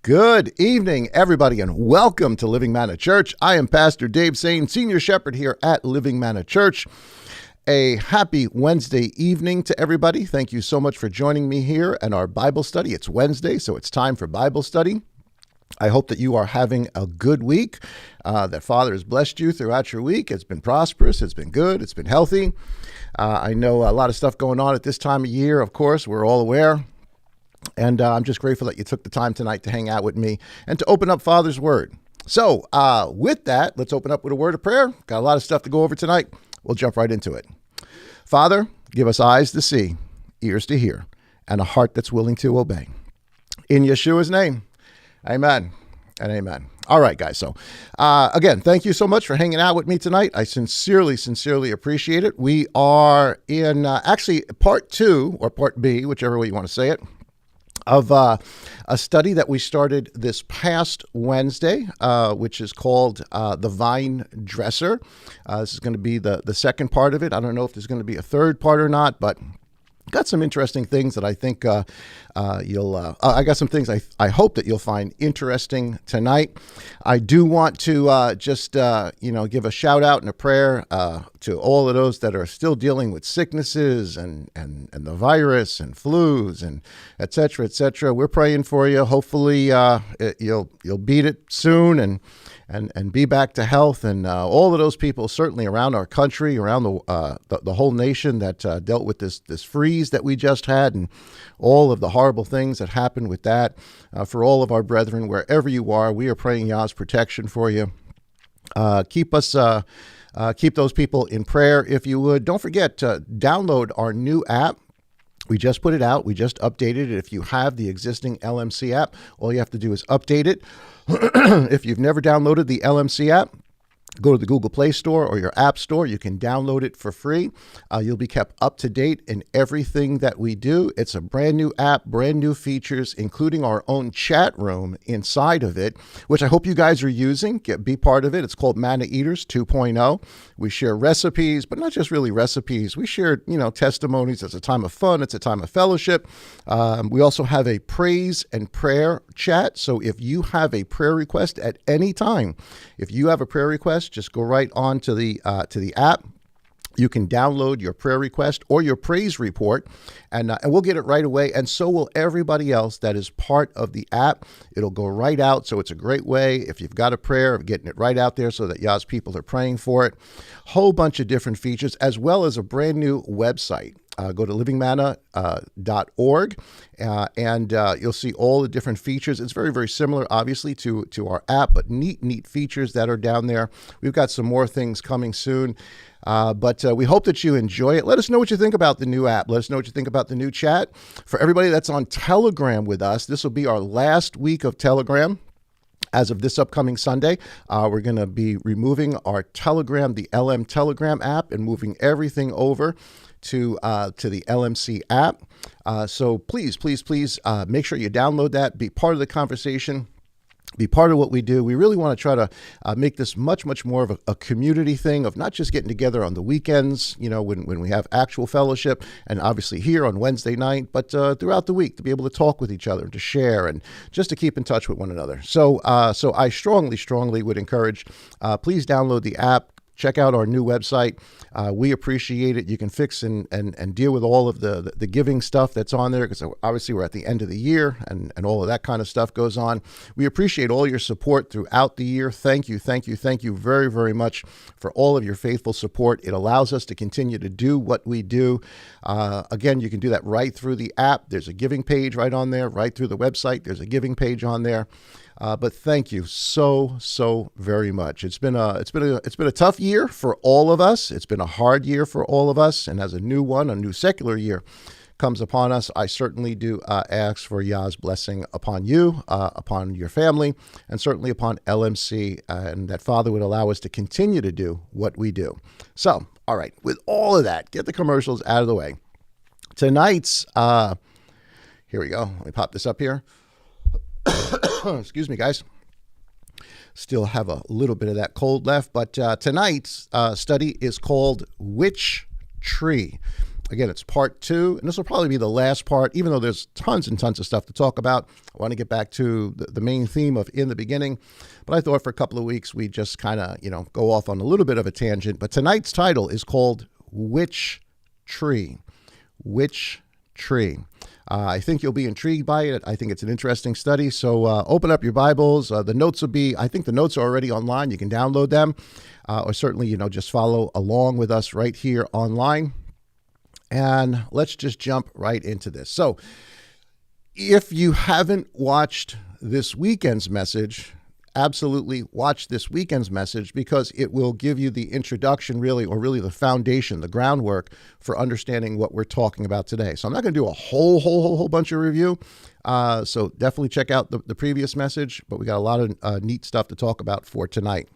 Good evening, everybody, and welcome to Living Manna Church. I am Pastor Dave Sain, Senior Shepherd here at Living Manna Church. A happy Wednesday evening to everybody. Thank you so much for joining me here in our Bible study. It's Wednesday, so it's time for Bible study. I hope that you are having a good week, that Father has blessed you throughout your week. It's been prosperous, it's been good, it's been healthy. I know a lot of stuff going on at this time of year, of course, we're all aware. And I'm just grateful that you took the time tonight to hang out with me and to open up Father's Word. So with that, let's open up with a word of prayer. Got a lot of stuff to go over tonight. We'll jump right into it. Father, give us eyes to see, ears to hear, and a heart that's willing to obey. In Yeshua's name, amen and amen. All right, guys. So again, thank you so much for hanging out with me tonight. I sincerely appreciate it. We are in actually part 2 or part B, whichever way you want to say it, of a study that we started this past Wednesday, which is called The Vine Dresser. This is going to be the second part of it. I don't know if there's going to be a third part or not, but got some interesting things that I think I got some things I hope that you'll find interesting tonight. I do want to just give a shout out and a prayer to all of those that are still dealing with sicknesses and the virus and flus and et cetera. We're praying for you. Hopefully you'll beat it soon and be back to health, and all of those people certainly around our country, around the whole nation that dealt with this freeze that we just had, and all of the horrible things that happened with that. For all of our brethren, wherever you are, we are praying Yah's protection for you. Keep those people in prayer, if you would. Don't forget to download our new app. We just put it out. We just updated it. If you have the existing LMC app, all you have to do is update it. If you've never downloaded the LMC app, go to the Google Play Store or your App Store. You can download it for free. You'll be kept up to date in everything that we do. It's a brand new app, brand new features, including our own chat room inside of it, which I hope you guys are using. Be part of it. It's called Manna Eaters 2.0. We share recipes, but not just really recipes. We share, testimonies. It's a time of fun. It's a time of fellowship. We also have a praise and prayer chat. So if you have a prayer request at any time, if you have a prayer request, just go right on to the app. You can download your prayer request or your praise report, and we'll get it right away. And so will everybody else that is part of the app. It'll go right out. So it's a great way, if you've got a prayer, of getting it right out there so that Yah's people are praying for it. Whole bunch of different features, as well as a brand new website. Go to livingmanna.org, and you'll see all the different features. It's very, very similar, obviously, to our app, but neat features that are down there. We've got some more things coming soon, but we hope that you enjoy it. Let us know what you think about the new app. Let us know what you think about the new chat. For everybody that's on Telegram with us, this will be our last week of Telegram. As of this upcoming Sunday, we're going to be removing our Telegram, the LM Telegram app, and moving everything over to the LMC app. So please, make sure you download that, be part of the conversation, be part of what we do. We really want to try to make this much more of a community thing, of not just getting together on the weekends, when we have actual fellowship, and obviously here on Wednesday night, but throughout the week, to be able to talk with each other, to share, and just to keep in touch with one another. So I strongly would encourage, please download the app. Check out our new website. We appreciate it. You can fix and deal with all of the giving stuff that's on there, because obviously we're at the end of the year and all of that kind of stuff goes on. We appreciate all your support throughout the year. Thank you very, very much for all of your faithful support. It allows us to continue to do what we do. Again, you can do that right through the app. There's a giving page right on there. Right through the website, there's a giving page on there. But thank you so very much. It's been a tough year for all of us. It's been a hard year for all of us. And as a new secular year comes upon us, I certainly do ask for Yah's blessing upon you, upon your family, and certainly upon LMC, and that Father would allow us to continue to do what we do. So, all right, with all of that, get the commercials out of the way. Tonight's, here we go. Let me pop this up here. Excuse me, guys. Still have a little bit of that cold left, but tonight's study is called Which Tree? Again, it's part 2, and this will probably be the last part, even though there's tons and tons of stuff to talk about. I want to get back to the main theme of In the Beginning, but I thought for a couple of weeks we'd just kind of, go off on a little bit of a tangent. But tonight's title is called Which Tree? Which Tree? I think you'll be intrigued by it. I think it's an interesting study. So open up your Bibles. The notes will be, I think the notes are already online. You can download them, or certainly, just follow along with us right here online. And let's just jump right into this. So if you haven't watched this weekend's message, absolutely watch this weekend's message, because it will give you the introduction, really the foundation, the groundwork for understanding what we're talking about today. So I'm not going to do a whole bunch of review. So definitely check out the previous message, but we got a lot of neat stuff to talk about for tonight.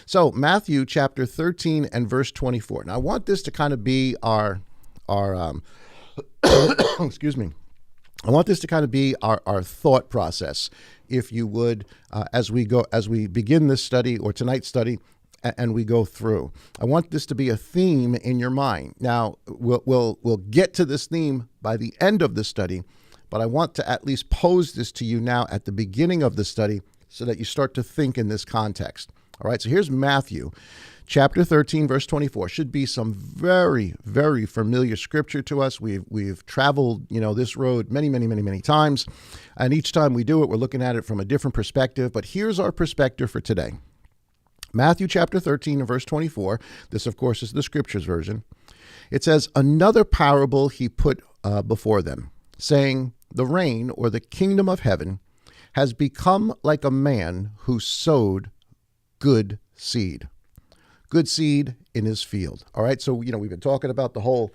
So Matthew chapter 13 and verse 24. Now I want this to kind of be our excuse me. I want this to kind of be our thought process, if you would, as we begin this study or tonight's study, and we go through. I want this to be a theme in your mind. Now we'll get to this theme by the end of the study, but I want to at least pose this to you now at the beginning of the study so that you start to think in this context. All right, so here's Matthew chapter 13, verse 24. Should be some very, very familiar scripture to us. We've traveled, this road many times, and each time we do it, we're looking at it from a different perspective. But here's our perspective for today. Matthew chapter 13 and verse 24. This, of course, is the scriptures version. It says, "Another parable he put before them, saying, the reign, or the kingdom of heaven, has become like a man who sowed good seed in his field." All right. So, we've been talking about the whole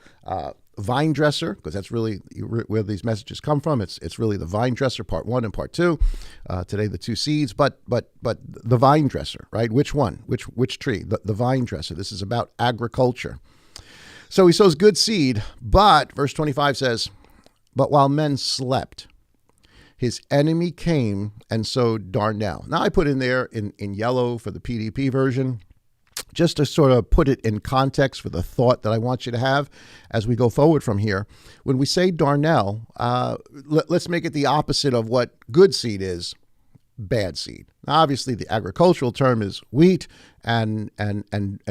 vine dresser, because that's really where these messages come from. It's really the vine dresser, part 1 and part 2. Today, the 2 seeds, but the vine dresser, right? Which one? Which tree? The vine dresser. This is about agriculture. So he sows good seed, but verse 25 says, "But while men slept, his enemy came and sowed darnel." Now I put in there in yellow for the PDP version, just to sort of put it in context for the thought that I want you to have as we go forward from here. When we say darnel, let's make it the opposite of what good seed is, bad seed. Now, obviously, the agricultural term is wheat and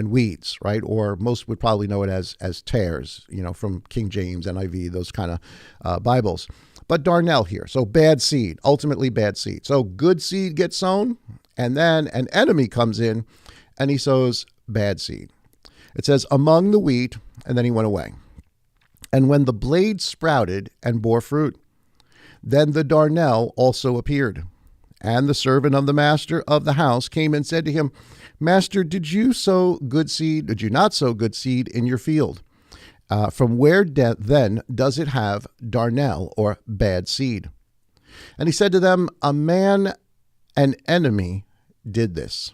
weeds, right? Or most would probably know it as tares, from King James, NIV, those kind of Bibles. But darnel here, so bad seed, ultimately bad seed. So good seed gets sown, and then an enemy comes in and he sows bad seed. It says, "among the wheat," and then he went away. "And when the blade sprouted and bore fruit, then the darnel also appeared. And the servant of the master of the house came and said to him, 'Master, did you not sow good seed in your field? From where then does it have darnel, or bad seed?' And he said to them, 'An enemy did this.'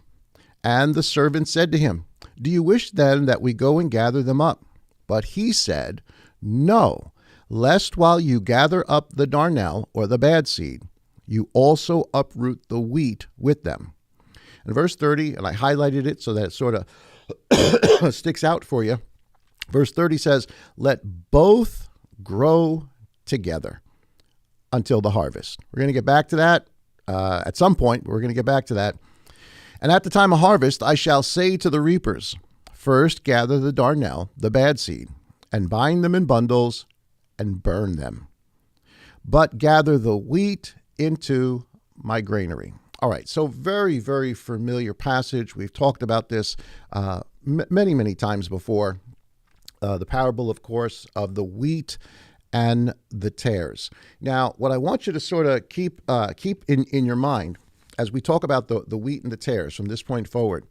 And the servant said to him, 'Do you wish then that we go and gather them up?' But he said, 'No, lest while you gather up the darnel, or the bad seed, you also uproot the wheat with them.'" In verse 30, and I highlighted it so that it sort of sticks out for you. Verse 30 says, "Let both grow together until the harvest." We're going to get back to that at some point. We're going to get back to that. "And at the time of harvest, I shall say to the reapers, first gather the darnel, the bad seed, and bind them in bundles and burn them. But gather the wheat into my granary." All right, so very, very familiar passage. We've talked about this many times before. The parable, of course, of the wheat and the tares. Now, what I want you to sort of keep in your mind as we talk about the wheat and the tares from this point forward,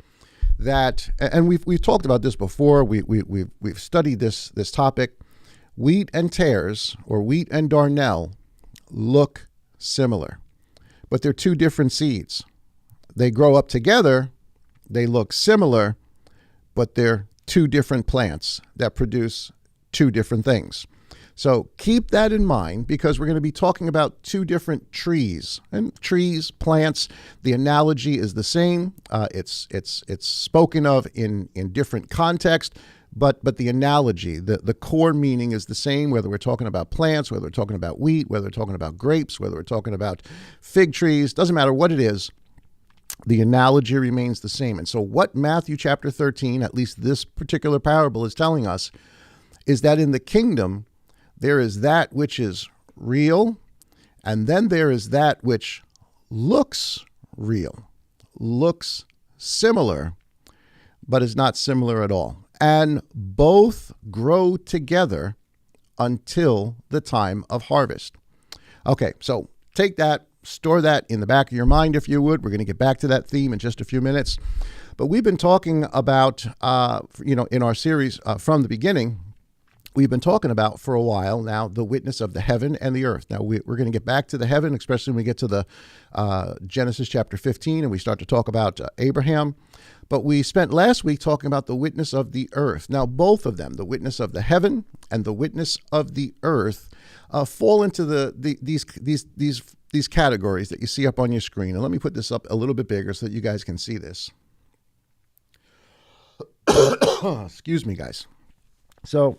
that, and we've talked about this before. We've studied this topic. Wheat and tares, or wheat and darnel, look similar, but they're 2 different seeds. They grow up together. They look similar, but they're 2 different plants that produce 2 different things. So keep that in mind, because we're going to be talking about 2 different trees. And trees, plants, the analogy is the same. It's spoken of in different context, but the analogy, the core meaning is the same, whether we're talking about plants, whether we're talking about wheat, whether we're talking about grapes, whether we're talking about fig trees, doesn't matter what it is, the analogy remains the same. And so what Matthew chapter 13, at least this particular parable, is telling us is that in the kingdom, there is that which is real, and then there is that which looks real, looks similar, but is not similar at all. And both grow together until the time of harvest. Okay, so take that, store that in the back of your mind, if you would. We're going to get back to that theme in just a few minutes. But we've been talking about, in our series from the beginning, we've been talking about for a while now the witness of the heaven and the earth. Now, we're going to get back to the heaven, especially when we get to the Genesis chapter 15 and we start to talk about Abraham. But we spent last week talking about the witness of the earth. Now, both of them, the witness of the heaven and the witness of the earth, fall into these categories that you see up on your screen. And let me put this up a little bit bigger so that you guys can see this. Excuse me, guys. So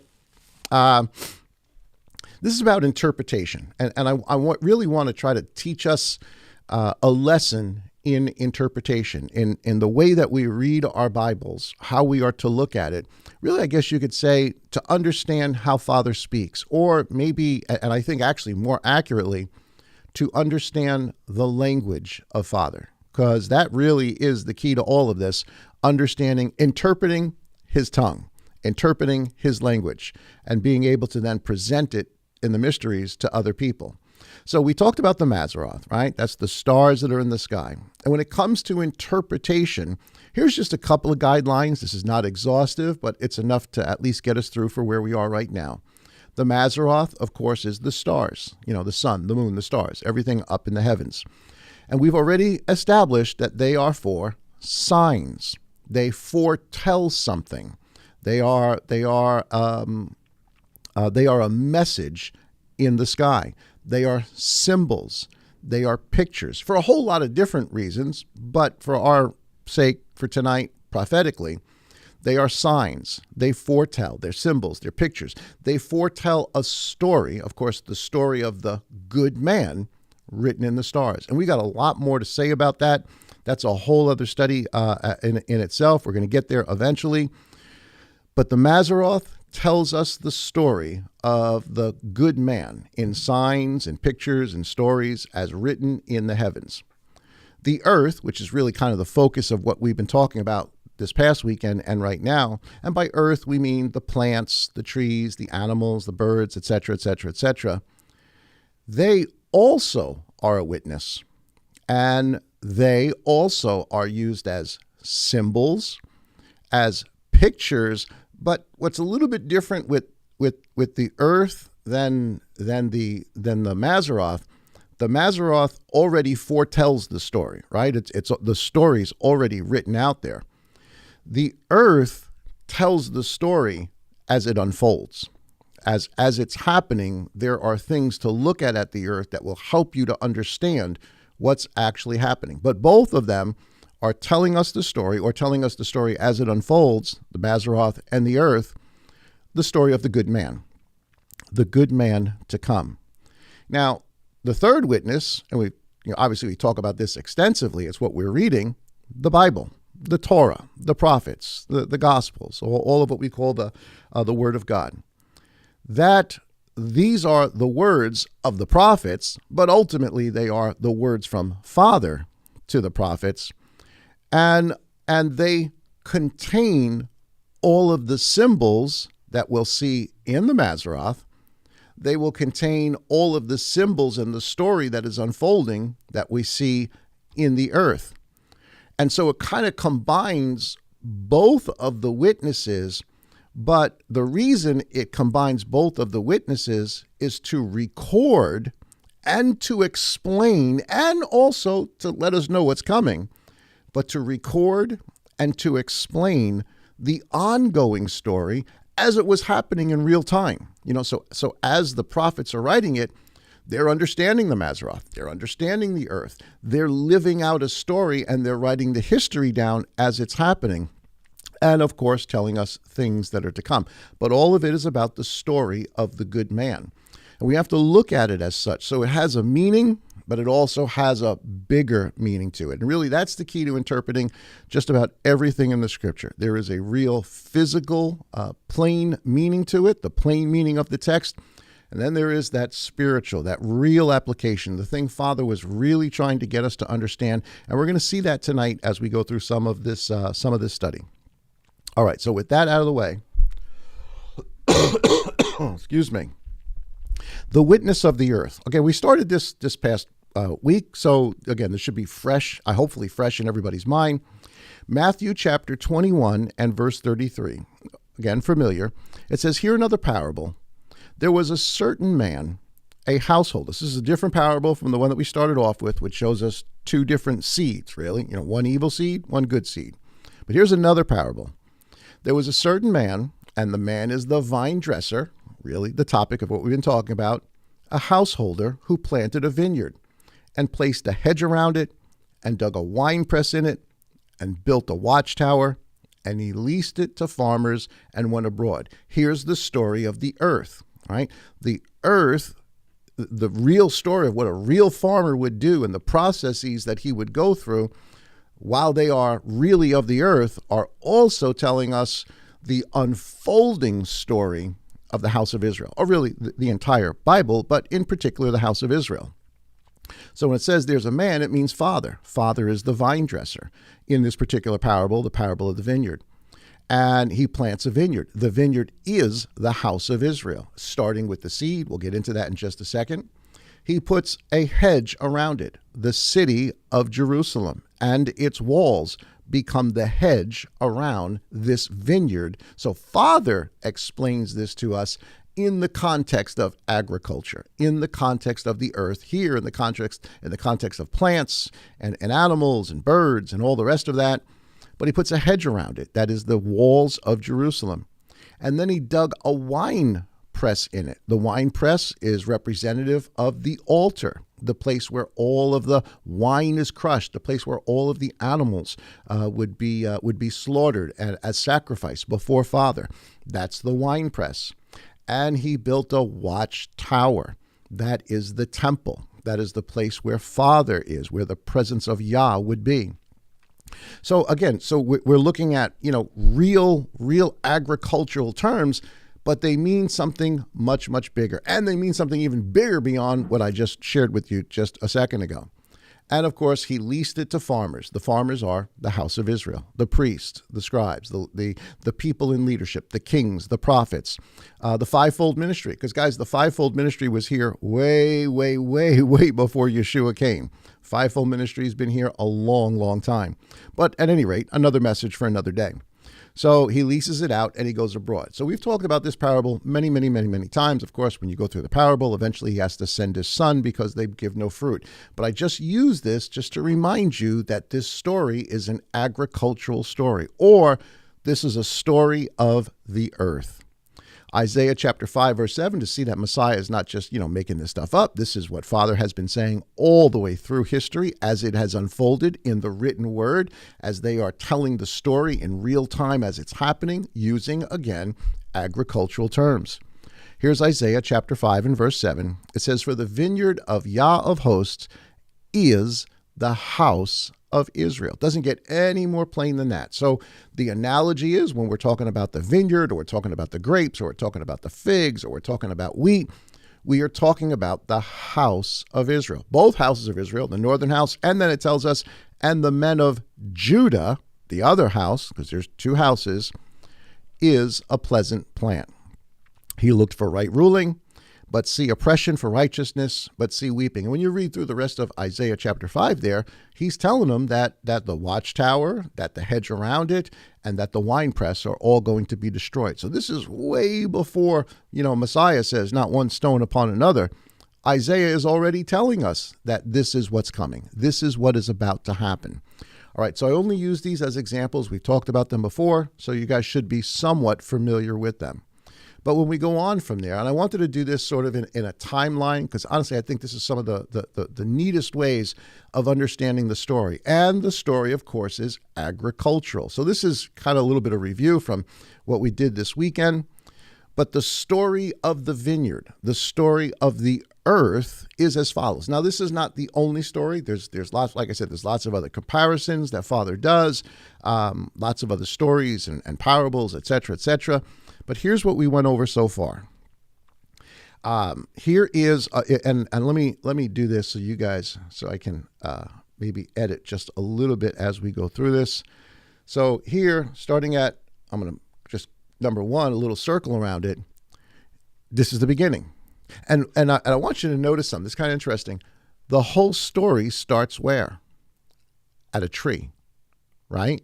this is about interpretation. And I really want to try to teach us a lesson in interpretation, in the way that we read our Bibles, how we are to look at it. Really, I guess you could say to understand how Father speaks, or maybe, and I think actually more accurately, to understand the language of Father, because that really is the key to all of this, understanding, interpreting his tongue, interpreting his language, and being able to then present it in the mysteries to other people. So we talked about the Mazzaroth, right? That's the stars that are in the sky. And when it comes to interpretation, here's just a couple of guidelines. This is not exhaustive, but it's enough to at least get us through for where we are right now. The Mazzaroth, of course, is the stars, the sun, the moon, the stars, everything up in the heavens. And we've already established that they are for signs. They foretell something. They are a message in the sky. They are symbols. They are pictures for a whole lot of different reasons, but for our sake for tonight, prophetically, they are signs. They foretell. They're symbols. They're pictures. They foretell a story, of course, the story of the good man written in the stars. And we got a lot more to say about that. That's a whole other study in itself. We're going to get there eventually. But the Mazzaroth tells us the story of the good man in signs and pictures and stories as written in the heavens. The earth, which is really kind of the focus of what we've been talking about this past weekend and right now, and by earth we mean the plants, the trees, the animals, the birds, etc., etc., etc., they also are a witness, and they also are used as symbols, as pictures. But what's a little bit different with the earth than the Mazzaroth, the Mazzaroth already foretells the story, right? It's the story's already written out there. The earth tells the story as it unfolds. As it's happening, there are things to look at the earth that will help you to understand what's actually happening. But both of them are telling us the story, or telling us the story as it unfolds, the Mazzaroth and the earth, the story of the good man to come. Now, the third witness, and obviously we talk about this extensively, it's what we're reading, the Bible, the Torah, the prophets, the Gospels, all of what we call the Word of God. That these are the words of the prophets, but ultimately they are the words from Father to the prophets. And they contain all of the symbols that we'll see in the Mazzaroth. They will contain all of the symbols and the story that is unfolding that we see in the earth. And so it kind of combines both of the witnesses, but the reason it combines both of the witnesses is to record and to explain, and also to let us know what's coming, but to record and to explain the ongoing story as it was happening in real time. So as the prophets are writing it, they're understanding the Mazzaroth, they're understanding the earth, they're living out a story, and they're writing the history down as it's happening. and of course telling us things that are to come. But all of it is about the story of the good man. And we have to look at it as such. So it has a meaning, but it also has a bigger meaning to it. And really, that's the key to interpreting just about everything in the scripture. There is a real physical, plain meaning to it, the plain meaning of the text. And then there is that spiritual, that real application, the thing Father was really trying to get us to understand. And we're going to see that tonight as we go through some of this study. All right, so with that out of the way, excuse me, the witness of the earth. Okay, we started this past week, so again, this should be fresh, hopefully fresh in everybody's mind. Matthew chapter 21 and verse 33, again, familiar. It says, "Hear another parable. There was a certain man, a household." This is a different parable from the one that we started off with, which shows us two different seeds, really. One evil seed, one good seed. But here's another parable. There was a certain man, and the man is the vine dresser, really the topic of what we've been talking about, a householder who planted a vineyard and placed a hedge around it and dug a wine press in it and built a watchtower, and he leased it to farmers and went abroad. Here's the story of the earth, right? The earth, the real story of what a real farmer would do and the processes that he would go through while they are really of the earth are also telling us the unfolding story of the house of Israel, or really the entire Bible, but in particular the house of Israel. So when it says there's a man, it means father. Father is the vine dresser. In this particular parable, the parable of the vineyard. And he plants a vineyard. The vineyard is the house of Israel, starting with the seed. We'll get into that in just a second. He puts a hedge around it, the city of Jerusalem, and its walls become the hedge around this vineyard. So Father explains this to us in the context of agriculture, in the context of the earth here, in the context of plants and animals and birds and all the rest of that. But he puts a hedge around it. That is the walls of Jerusalem. And then he dug a wine press in it. The wine press is representative of the altar, the place where all of the wine is crushed, the place where all of the animals would be slaughtered as sacrifice before Father. That's the wine press. And he built a watchtower. That is the temple. That is the place where Father is, where the presence of Yah would be. So again, we're looking at, real agricultural terms, but they mean something much, much bigger. And they mean something even bigger beyond what I just shared with you just a second ago. And of course, he leased it to farmers. The farmers are the house of Israel, the priests, the scribes, the people in leadership, the kings, the prophets, the fivefold ministry. Because guys, the fivefold ministry was here way, way, way, way before Yeshua came. Fivefold ministry has been here a long, long time. But at any rate, another message for another day. So he leases it out and he goes abroad. So we've talked about this parable many, many, many, many times. Of course, when you go through the parable, eventually he has to send his son because they give no fruit. But I just use this just to remind you that this story is an agricultural story, or this is a story of the earth. Isaiah chapter 5, verse 7, to see that Messiah is not just, making this stuff up. This is what Father has been saying all the way through history as it has unfolded in the written word, as they are telling the story in real time as it's happening, using, again, agricultural terms. Here's Isaiah chapter 5 and verse 7. It says, "For the vineyard of Yah of hosts is the house of Israel." Doesn't get any more plain than that. So the analogy is when we're talking about the vineyard, or we're talking about the grapes, or we're talking about the figs, or we're talking about wheat, we are talking about the house of Israel. Both houses of Israel, the northern house, and then it tells us, and the men of Judah, the other house, because there's two houses, is a pleasant plant. He looked for right ruling, but see oppression for righteousness, but see weeping. And when you read through the rest of Isaiah chapter 5 there, he's telling them that the watchtower, that the hedge around it, and that the winepress are all going to be destroyed. So this is way before, Messiah says, not one stone upon another. Isaiah is already telling us that this is what's coming. This is what is about to happen. All right, so I only use these as examples. We've talked about them before, so you guys should be somewhat familiar with them. But when we go on from there, and I wanted to do this sort of in a timeline, because honestly, I think this is some of the neatest ways of understanding the story. And the story, of course, is agricultural. So this is kind of a little bit of review from what we did this weekend. But the story of the vineyard, the story of the earth is as follows. Now, this is not the only story. There's lots, like I said, there's lots of other comparisons that Father does, lots of other stories and parables, et cetera, et cetera. But here's what we went over so far. Here is, and let me do this so you guys, so I can maybe edit just a little bit as we go through this. So here, starting at, I'm going to just number one, a little circle around it. This is the beginning. And I want you to notice something. It's kind of interesting. The whole story starts where? At a tree, right?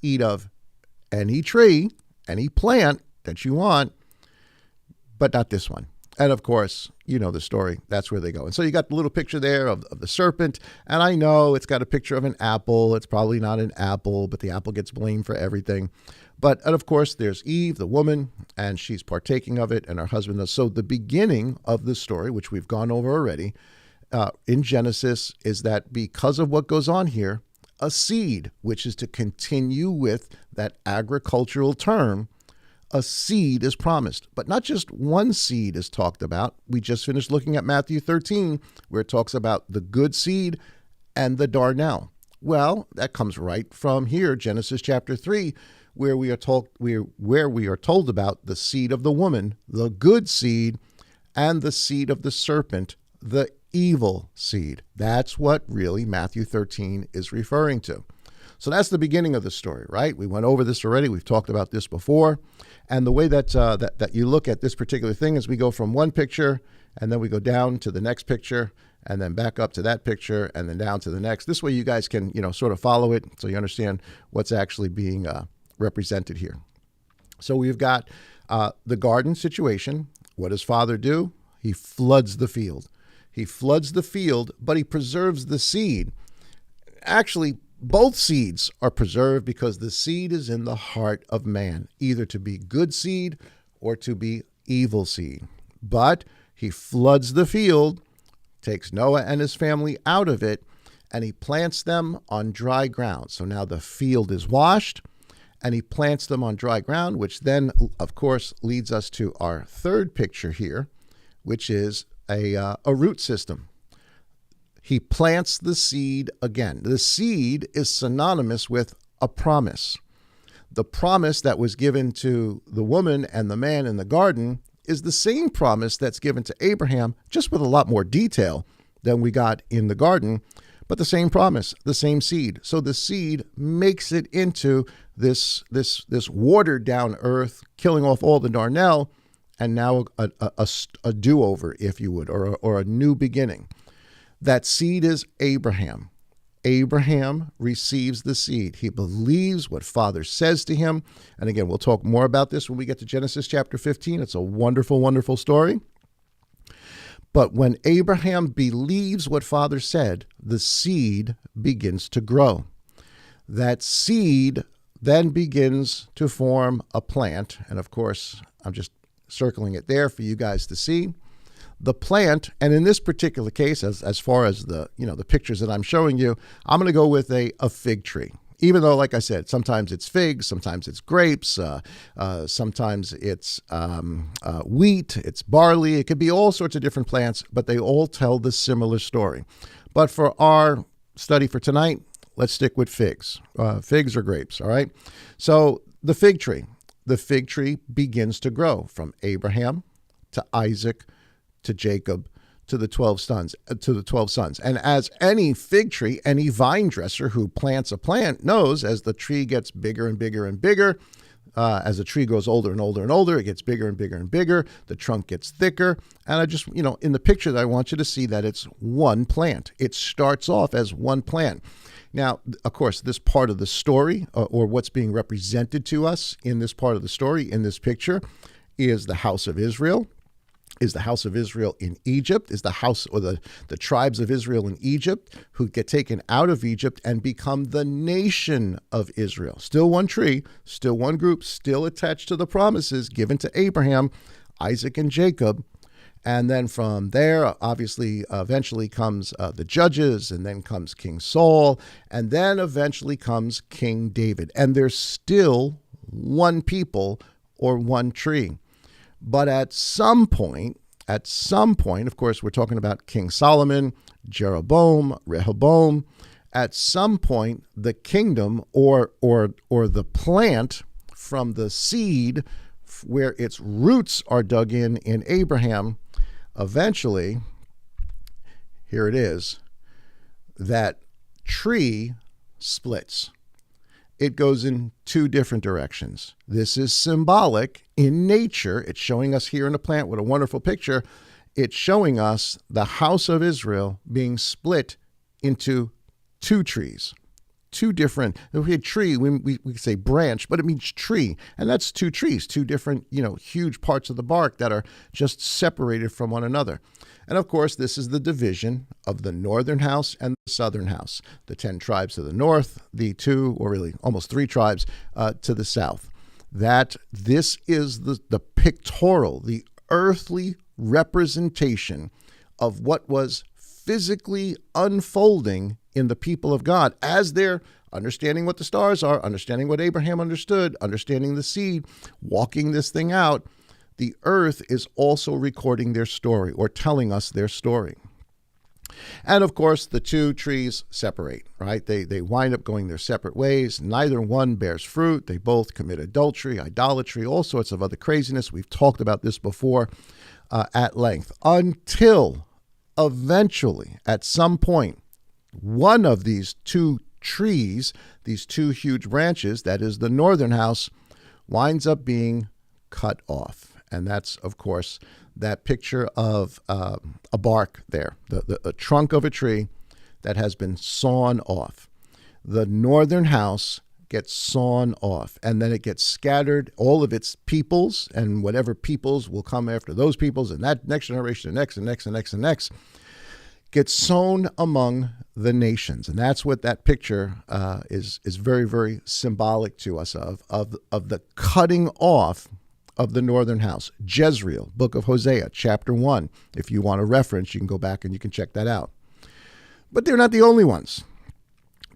Eat of any tree, any plant that you want, but not this one. And of course, you know the story. That's where they go. And so you got the little picture there of the serpent. And I know it's got a picture of an apple. It's probably not an apple, but the apple gets blamed for everything. And of course, there's Eve, the woman, and she's partaking of it, and her husband does. So the beginning of the story, which we've gone over already, in Genesis, is that because of what goes on here, a seed, which is to continue with that agricultural term, a seed is promised. But not just one seed is talked about. We just finished looking at Matthew 13, where it talks about the good seed and the darnel. Well, that comes right from here, Genesis chapter 3, where we are told about the seed of the woman, the good seed, and the seed of the serpent, the evil seed. That's what really Matthew 13 is referring to. So that's the beginning of the story, right? We went over this already. We've talked about this before. And the way that you look at this particular thing is we go from one picture, and then we go down to the next picture, and then back up to that picture, and then down to the next. This way you guys can, sort of follow it so you understand what's actually being represented here. So we've got the garden situation. What does Father do? He floods the field. He floods the field, but he preserves the seed. Actually, both seeds are preserved because the seed is in the heart of man, either to be good seed or to be evil seed. But he floods the field, takes Noah and his family out of it, and he plants them on dry ground. So now the field is washed, and he plants them on dry ground, which then, of course, leads us to our third picture here, which is a root system. He plants the seed again. The seed is synonymous with a promise. The promise that was given to the woman and the man in the garden is the same promise that's given to Abraham, just with a lot more detail than we got in the garden, but the same promise, the same seed. So the seed makes it into this watered down earth, killing off all the darnel, and now a do-over, if you would, or a new beginning. That seed is Abraham. Abraham receives the seed. He believes what Father says to him. And again, we'll talk more about this when we get to Genesis chapter 15. It's a wonderful, wonderful story. But when Abraham believes what Father said, the seed begins to grow. That seed then begins to form a plant. And of course, I'm just circling it there for you guys to see. The plant, and in this particular case, as far as the pictures that I'm showing you, I'm going to go with a fig tree. Even though, like I said, sometimes it's figs, sometimes it's grapes, sometimes it's wheat, it's barley. It could be all sorts of different plants, but they all tell the similar story. But for our study for tonight, let's stick with figs. Figs or grapes, all right? So the fig tree begins to grow from Abraham to Isaac to Jacob, to the 12 sons. And as any fig tree, any vine dresser who plants a plant knows, as the tree gets bigger and bigger and bigger, as the tree grows older and older and older, it gets bigger and bigger and bigger, the trunk gets thicker. And I just, in the picture, I want you to see that it's one plant. It starts off as one plant. Now, of course, this part of the story, or what's being represented to us in this part of the story, in this picture, is the house of Israel. is the house of Israel in Egypt, is the house or the tribes of Israel in Egypt who get taken out of Egypt and become the nation of Israel. Still one tree, still one group, still attached to the promises given to Abraham, Isaac, and Jacob. And then from there, obviously, eventually comes the judges, and then comes King Saul, and then eventually comes King David. And there's still one people or one tree. But at some point, of course, we're talking about King Solomon, Jeroboam, Rehoboam. At some point, the kingdom or the plant from the seed where its roots are dug in Abraham, eventually, here it is, that tree splits. It goes in two different directions. This is symbolic in nature. It's showing us here in the plant with a wonderful picture. It's showing us the house of Israel being split into two trees. Two different, if we had tree, we could say branch, but it means tree. And that's two trees, two different, huge parts of the bark that are just separated from one another. And of course, this is the division of the northern house and the southern house. The 10 tribes to the north, the 2, or really almost 3 tribes to the south. That this is the pictorial, the earthly representation of what was physically unfolding in the people of God as they're understanding what the stars are, understanding what Abraham understood, understanding the seed, walking this thing out. The earth is also recording their story or telling us their story. And of course, the two trees separate, right? They wind up going their separate ways. Neither one bears fruit. They both commit adultery, idolatry, all sorts of other craziness. We've talked about this before at length, until eventually, at some point, one of these two trees, these two huge branches, that is the northern house, winds up being cut off. And that's, of course, that picture of a bark there, the trunk of a tree that has been sawn off. The northern house gets sawn off, and then it gets scattered, all of its peoples, and whatever peoples will come after those peoples, and that next generation, and next, and next, and next, and next, gets sown among the nations. And that's what that picture is very, very symbolic to us of the cutting off of the northern house. Jezreel, book of Hosea, chapter 1. If you want a reference, you can go back and you can check that out. But they're not the only ones.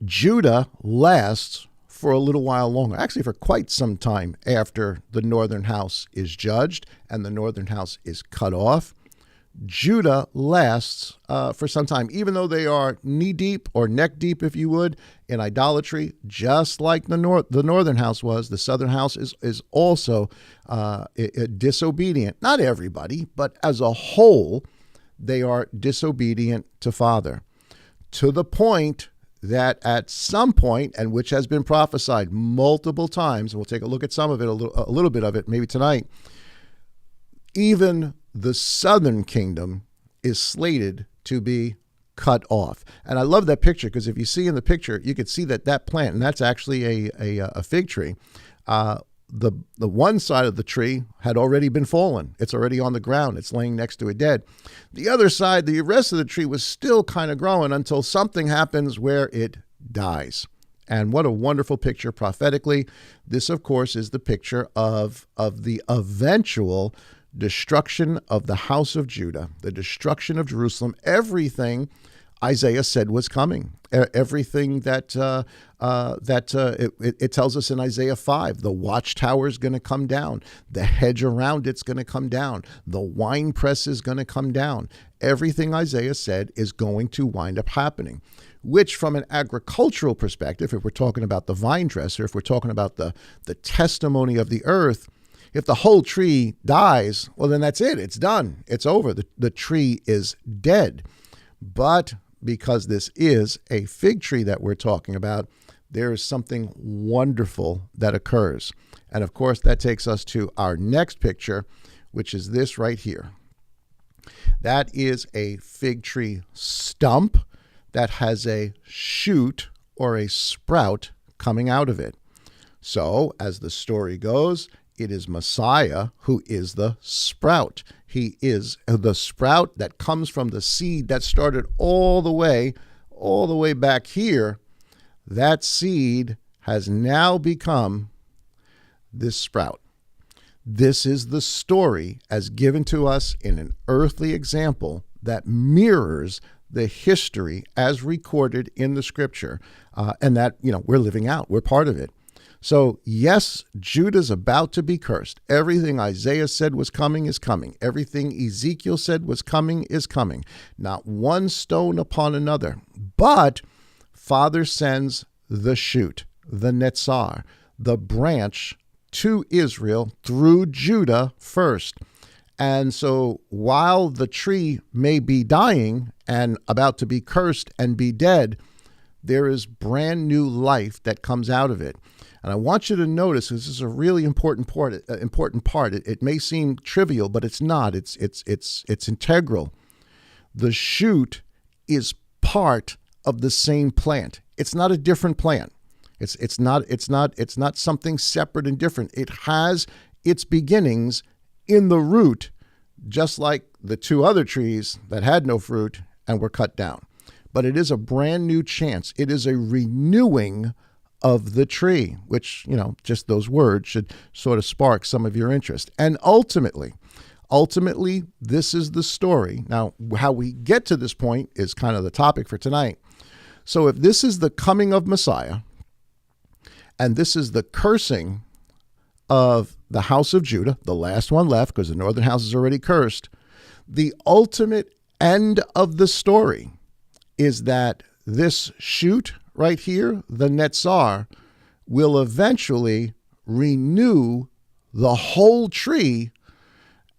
Judah lasts for a little while longer, actually for quite some time after the northern house is judged and the northern house is cut off. Judah lasts for some time, even though they are knee-deep or neck-deep, if you would, in idolatry, just like the northern house was. The southern house is also disobedient. Not everybody, but as a whole, they are disobedient to Father, to the point that at some point, and which has been prophesied multiple times, and we'll take a look at some of it, a little bit of it, maybe tonight, even the southern kingdom is slated to be cut off. And I love that picture, because if you see in the picture, you could see that plant, and that's actually a fig tree. The one side of the tree had already been fallen. It's already on the ground. It's laying next to it dead. The other side, the rest of the tree was still kind of growing until something happens where it dies. And what a wonderful picture prophetically. This, of course, is the picture of the eventual destruction of the house of Judah, the destruction of Jerusalem, everything Isaiah said was coming, everything that it tells us in Isaiah 5. The watchtower is going to come down. The hedge around it's going to come down. The wine press is going to come down. Everything Isaiah said is going to wind up happening, which from an agricultural perspective, if we're talking about the vine dresser, if we're talking about the testimony of the earth, if the whole tree dies, well, then that's it. It's done. It's over. The tree is dead. But because this is a fig tree that we're talking about, there is something wonderful that occurs. And of course, that takes us to our next picture, which is this right here. That is a fig tree stump that has a shoot or a sprout coming out of it. So, as the story goes, it is Messiah who is the sprout. He is the sprout that comes from the seed that started all the way back here. That seed has now become this sprout. This is the story as given to us in an earthly example that mirrors the history as recorded in the scripture, and that, we're living out. We're part of it. So yes, Judah's about to be cursed. Everything Isaiah said was coming is coming. Everything Ezekiel said was coming is coming. Not one stone upon another. But Father sends the shoot, the Netzar, the branch to Israel through Judah first. And so while the tree may be dying and about to be cursed and be dead, there is brand new life that comes out of it. And I want you to notice, this is a really important part. It may seem trivial, but it's not. It's integral. The shoot is part of the same plant. It's not a different plant. It's not something separate and different. It has its beginnings in the root, just like the two other trees that had no fruit and were cut down. But it is a brand new chance. It is a renewing of the tree, which, just those words should sort of spark some of your interest. And ultimately, this is the story. Now, how we get to this point is kind of the topic for tonight. So if this is the coming of Messiah, and this is the cursing of the house of Judah, the last one left, because the northern house is already cursed, the ultimate end of the story is that this shoot right here, the Netzar, will eventually renew the whole tree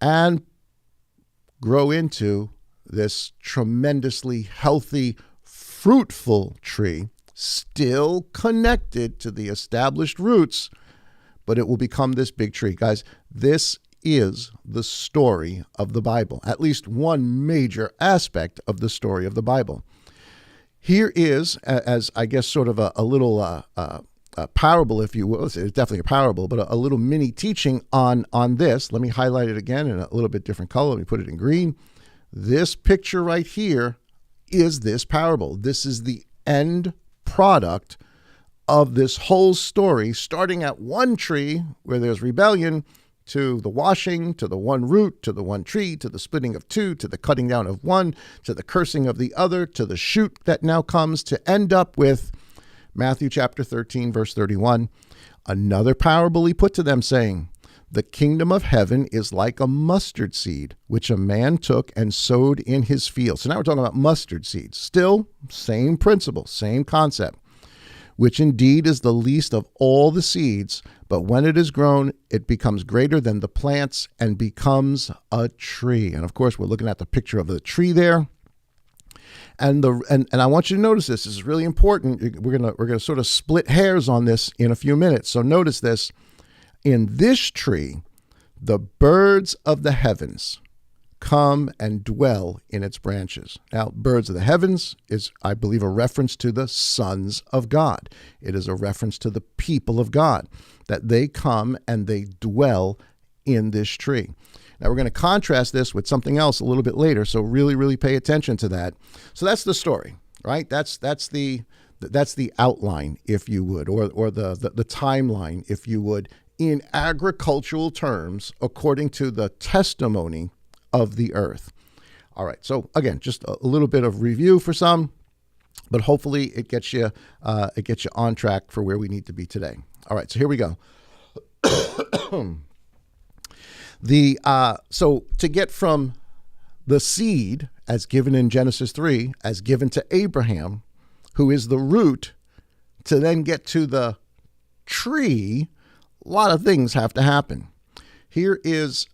and grow into this tremendously healthy, fruitful tree, still connected to the established roots, but it will become this big tree. Guys, this is the story of the Bible, at least one major aspect of the story of the Bible. Here is, as I guess, sort of a little parable, if you will. It's definitely a parable, but a little mini teaching on this. Let me highlight it again in a little bit different color. Let me put it in green. This picture right here is this parable. This is the end product of this whole story, starting at one tree where there's rebellion, to the washing, to the one root, to the one tree, to the splitting of two, to the cutting down of one, to the cursing of the other, to the shoot that now comes, to end up with Matthew chapter 13, verse 31. Another parable he put to them, saying, the kingdom of heaven is like a mustard seed, which a man took and sowed in his field. So now we're talking about mustard seeds. Still, same principle, same concept, which indeed is the least of all the seeds, but when it is grown, it becomes greater than the plants and becomes a tree. And of course, we're looking at the picture of the tree there. And I want you to notice this. This is really important. We're gonna sort of split hairs on this in a few minutes. So notice this. In this tree, the birds of the heavens come and dwell in its branches. Now, birds of the heavens is, I believe, a reference to the sons of God. It is a reference to the people of God, that they come and they dwell in this tree. Now, we're going to contrast this with something else a little bit later, so really, really pay attention to that. So that's the story, right? That's the outline, if you would, or the timeline, if you would, in agricultural terms, according to the testimony of the earth. All right. So again, just a little bit of review for some, but hopefully it gets you on track for where we need to be today. All right. So here we go. So to get from the seed as given in Genesis 3, as given to Abraham, who is the root, to then get to the tree, a lot of things have to happen. Here is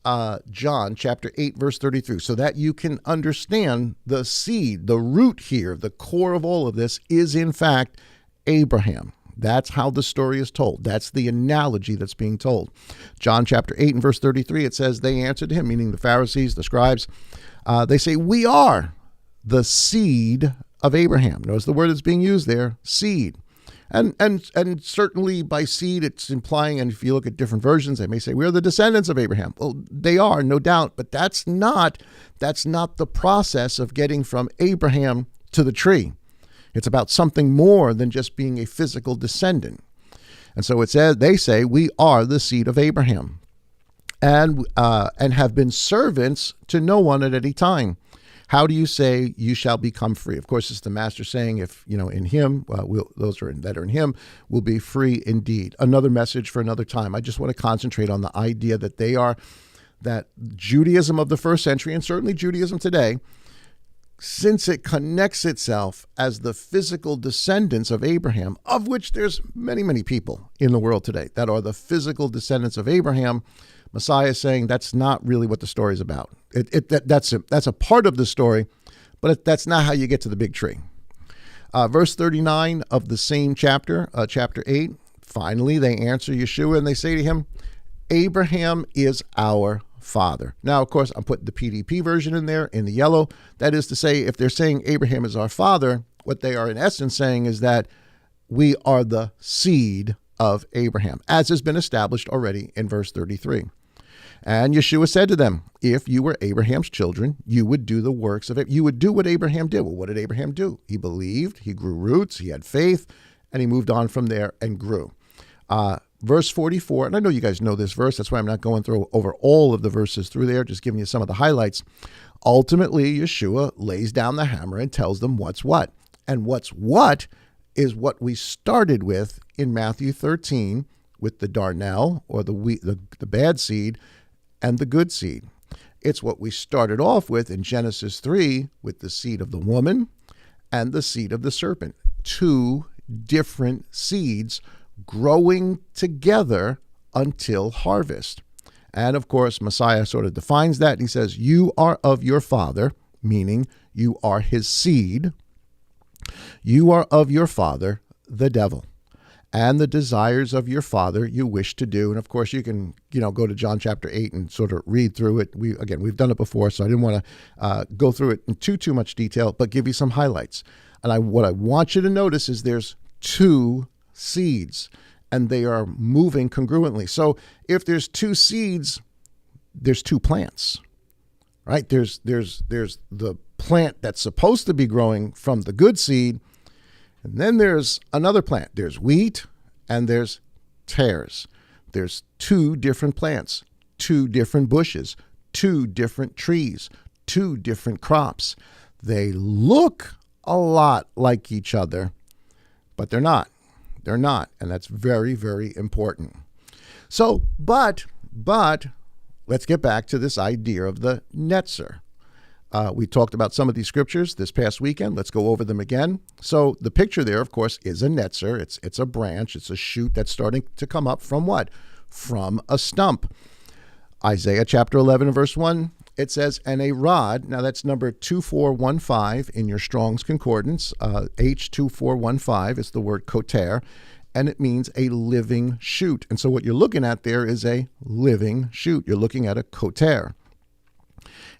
John chapter 8, verse 33, so that you can understand the seed, the root here, the core of all of this is in fact Abraham. That's how the story is told. That's the analogy that's being told. John chapter 8 and verse 33, it says, they answered him, meaning the Pharisees, the scribes. They say, we are the seed of Abraham. Notice the word that's being used there, seed. And certainly by seed, it's implying, and if you look at different versions, they may say, we are the descendants of Abraham. Well, they are, no doubt, but that's not the process of getting from Abraham to the tree. It's about something more than just being a physical descendant. And so it says, they say, we are the seed of Abraham and have been servants to no one at any time. How do you say you shall become free? Of course, it's the master saying, if, in him, those that are in him will be free indeed. Another message for another time. I just want to concentrate on the idea that Judaism of the first century, and certainly Judaism today, since it connects itself as the physical descendants of Abraham, of which there's many, many people in the world today that are the physical descendants of Abraham, Messiah is saying that's not really what the story is about. That's a part of the story, but that's not how you get to the big tree. Verse 39 of the same chapter, chapter 8, finally they answer Yeshua and they say to him, Abraham is our father. Now, of course, I'm putting the PDP version in there in the yellow. That is to say, if they're saying Abraham is our father, what they are in essence saying is that we are the seed of Abraham, as has been established already in verse 33. And Yeshua said to them, if you were Abraham's children, you would do the works of it. You would do what Abraham did. Well, what did Abraham do? He believed, he grew roots, he had faith, and he moved on from there and grew. Verse 44, and I know you guys know this verse, that's why I'm not going through over all of the verses through there, just giving you some of the highlights. Ultimately, Yeshua lays down the hammer and tells them what's what. And what's what is what we started with in Matthew 13 with the darnel, or the bad seed, and the good seed. It's what we started off with in Genesis 3 with the seed of the woman and the seed of the serpent. Two different seeds growing together until harvest. And of course, Messiah sort of defines that. He says, you are of your father, meaning you are his seed. You are of your father, the devil, and the desires of your father you wish to do. And of course, you can, go to John chapter 8 and sort of read through it. We've done it before, so I didn't want to go through it in too much detail, but give you some highlights. And what I want you to notice is there's two seeds, and they are moving congruently. So if there's two seeds, there's two plants, right? There's the plant that's supposed to be growing from the good seed, and then there's another plant. There's wheat and there's tares. There's two different plants, two different bushes, two different trees, two different crops. They look a lot like each other, but they're not. They're not, and that's very, very important. So, but let's get back to this idea of the netzer. We talked about some of these scriptures this past weekend. Let's go over them again. So the picture there, of course, is a netzer. It's a branch. It's a shoot that's starting to come up from what? From a stump. Isaiah chapter 11 and verse 1, it says, and a rod. Now that's number 2415 in your Strong's Concordance. H2415 is the word koter, and it means a living shoot. And so what you're looking at there is a living shoot. You're looking at a koter.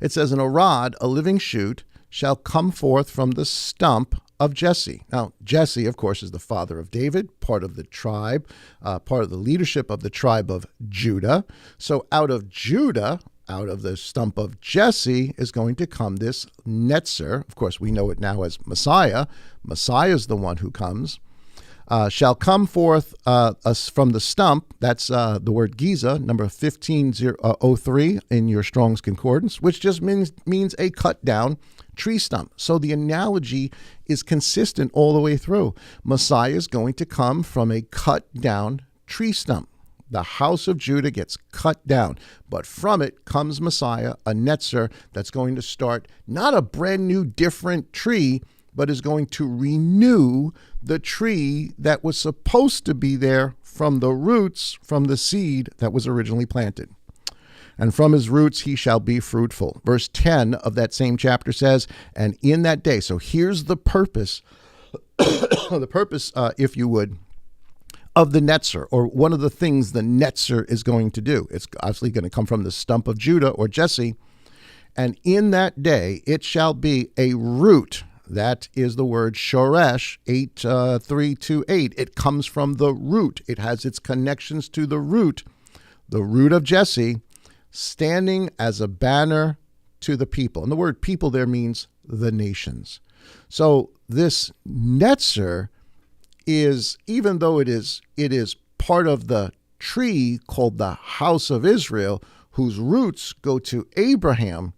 It says, and a rod, a living shoot, shall come forth from the stump of Jesse. Now, Jesse, of course, is the father of David, part of the tribe, part of the leadership of the tribe of Judah. So out of Judah, out of the stump of Jesse, is going to come this netzer. Of course, we know it now as Messiah. Messiah is the one who comes. Shall come forth from the stump. That's the word Giza, number 1503 in your Strong's Concordance, which just means a cut down tree stump. So the analogy is consistent all the way through. Messiah is going to come from a cut down tree stump. The house of Judah gets cut down, but from it comes Messiah, a netzer that's going to start not a brand new different tree, but is going to renew the tree that was supposed to be there from the roots, from the seed that was originally planted. And from his roots he shall be fruitful. Verse 10 of that same chapter says, and in that day, so here's the purpose, if you would, of the netzer, or one of the things the netzer is going to do. It's obviously going to come from the stump of Judah or Jesse. And in that day it shall be a root. That is the word shoresh, 8328. It comes from the root. It has its connections to the root of Jesse, standing as a banner to the people. And the word people there means the nations. So this Netzer is, even though it is part of the tree called the house of Israel, whose roots go to Abraham,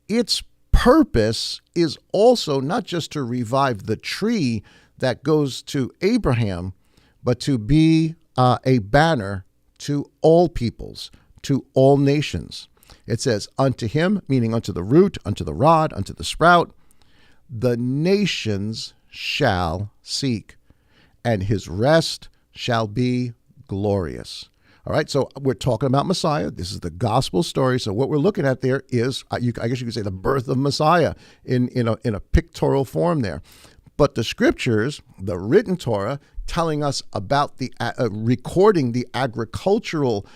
its purpose is also not just to revive the tree that goes to Abraham, but to be a banner to all peoples, to all nations. It says, unto him, meaning unto the root, unto the rod, unto the sprout, the nations shall seek, and his rest shall be glorious. All right, so we're talking about Messiah. This is the gospel story. So what we're looking at there is, I guess you could say, the birth of Messiah in a pictorial form there. But the scriptures, the written Torah, telling us about the recording the agricultural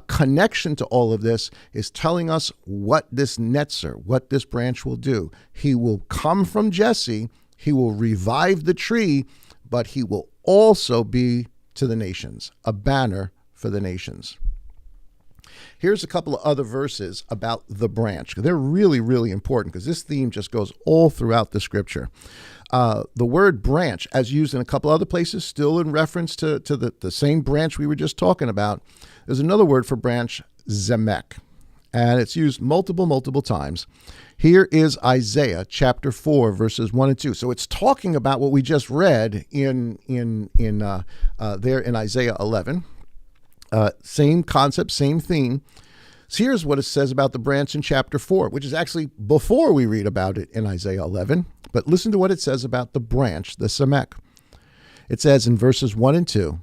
connection to all of this, is telling us what this Netzer, what this branch will do. He will come from Jesse. He will revive the tree, but he will also be to the nations, a banner for the nations. Here's a couple of other verses about the branch. They're really, really important because this theme just goes all throughout the scripture. The word branch, as used in a couple other places, still in reference to the same branch we were just talking about. There's another word for branch, zemek, and it's used multiple times. Here is Isaiah chapter 4, verses 1 and 2. So it's talking about what we just read in there in Isaiah 11. Same concept, same theme. So here's what it says about the branch in chapter 4, which is actually before we read about it in Isaiah 11. But listen to what it says about the branch, the Zemek. It says in verses 1 and 2,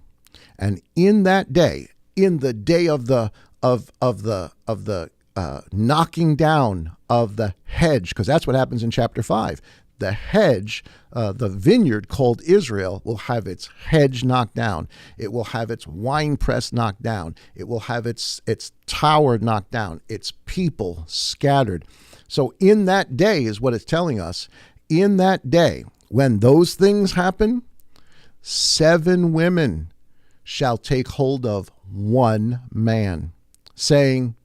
and in that day, in the day of the knocking down of the hedge, because that's what happens in chapter 5. The hedge, the vineyard called Israel, will have its hedge knocked down. It will have its wine press knocked down. It will have its tower knocked down, its people scattered. So in that day is what it's telling us. In that day, when those things happen, 7 women shall take hold of one man, saying,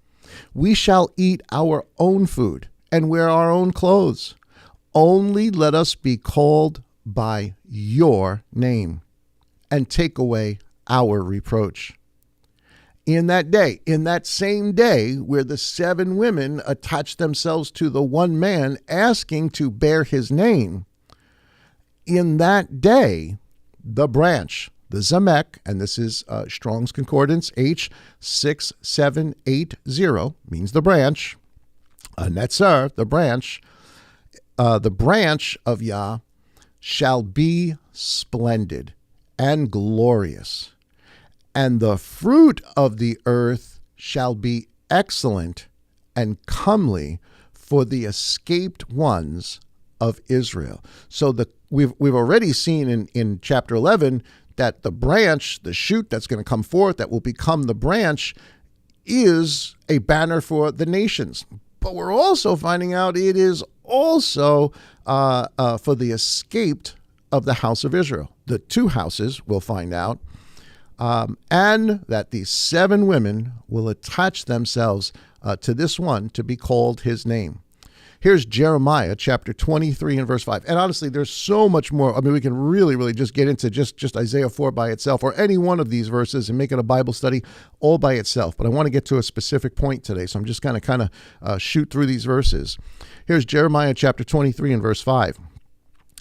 we shall eat our own food and wear our own clothes. Only let us be called by your name and take away our reproach. In that day, in that same day where the 7 women attached themselves to the one man asking to bear his name, in that day, the branch, the Zemek, and this is Strong's Concordance H6780, means the branch, Netzer, the branch of Yah shall be splendid and glorious, and the fruit of the earth shall be excellent and comely for the escaped ones of Israel. So we've already seen in chapter 11 that the branch, the shoot that's going to come forth, that will become the branch, is a banner for the nations. But we're also finding out it is also for the escaped of the house of Israel. The 2 houses, we'll find out, and that these 7 women will attach themselves to this one to be called his name. Here's Jeremiah chapter 23 and verse 5. And honestly, there's so much more. I mean, we can really just get into just Isaiah 4 by itself, or any one of these verses, and make it a Bible study all by itself. But I want to get to a specific point today, so I'm just going to kind of shoot through these verses. Here's Jeremiah chapter 23 and verse 5.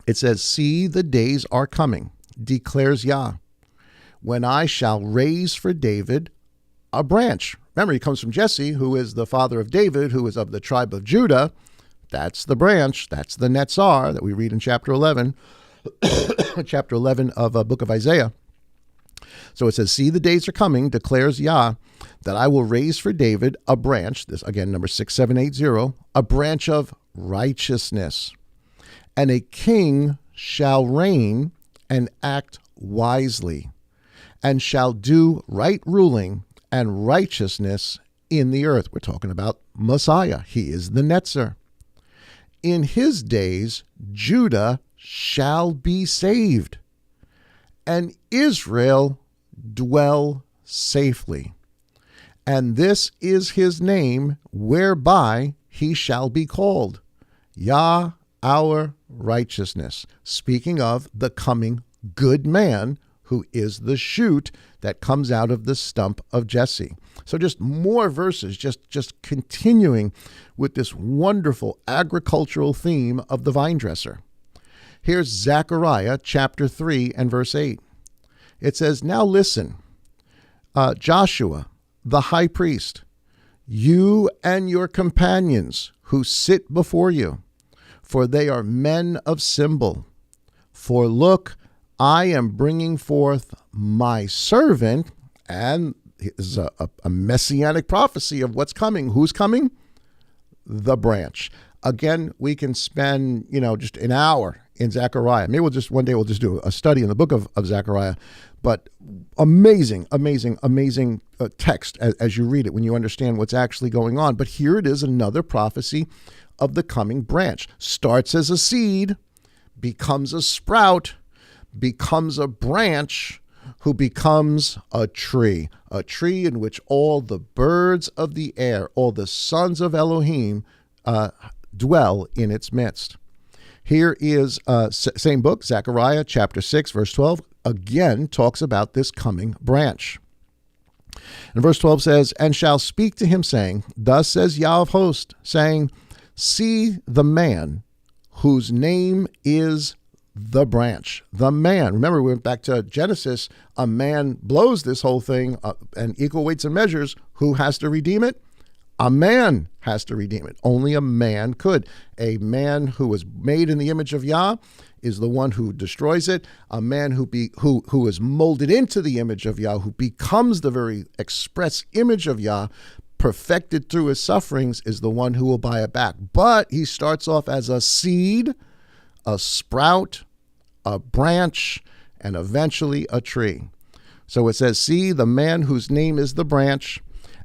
It says, see, the days are coming, declares Yah, when I shall raise for David a branch. Remember, he comes from Jesse, who is the father of David, who is of the tribe of Judah. That's the branch. That's the Netzar that we read in chapter 11, chapter 11 of book of Isaiah. So it says, see, the days are coming, declares Yah, that I will raise for David a branch, this again, number 6780, a branch of righteousness, and a king shall reign and act wisely, and shall do right ruling and righteousness in the earth. We're talking about Messiah. He is the Netzer. in his days Judah shall be saved, and Israel dwell safely. And this is his name whereby he shall be called, Yah our righteousness. Speaking of the coming good man who is the shoot that comes out of the stump of Jesse. So just more verses, just continuing with this wonderful agricultural theme of the vine dresser. Here's Zechariah chapter 3 and verse 8. It says, now listen, Joshua, the high priest, you and your companions who sit before you, for they are men of symbol. For look, I am bringing forth my servant, and is a messianic prophecy of what's coming. Who's coming? The branch. Again, we can spend, just an hour in Zechariah. Maybe one day we'll just do a study in the book of Zechariah. But amazing text as you read it when you understand what's actually going on. But here it is, another prophecy of the coming branch. Starts as a seed, becomes a sprout, becomes a branch, who becomes a tree in which all the birds of the air, all the sons of Elohim dwell in its midst. Here is same book, Zechariah chapter 6, verse 12, again talks about this coming branch. And verse 12 says, and shall speak to him, saying, thus says Yah of hosts, saying, see the man whose name is the branch, the man. Remember, we went back to Genesis. A man blows this whole thing and equal weights and measures. Who has to redeem it? A man has to redeem it. Only a man could. A man who was made in the image of Yah is the one who destroys it. A man who is molded into the image of Yah, who becomes the very express image of Yah, perfected through his sufferings, is the one who will buy it back. But he starts off as a seed, a sprout, a branch, and eventually a tree. So it says, see the man whose name is the branch,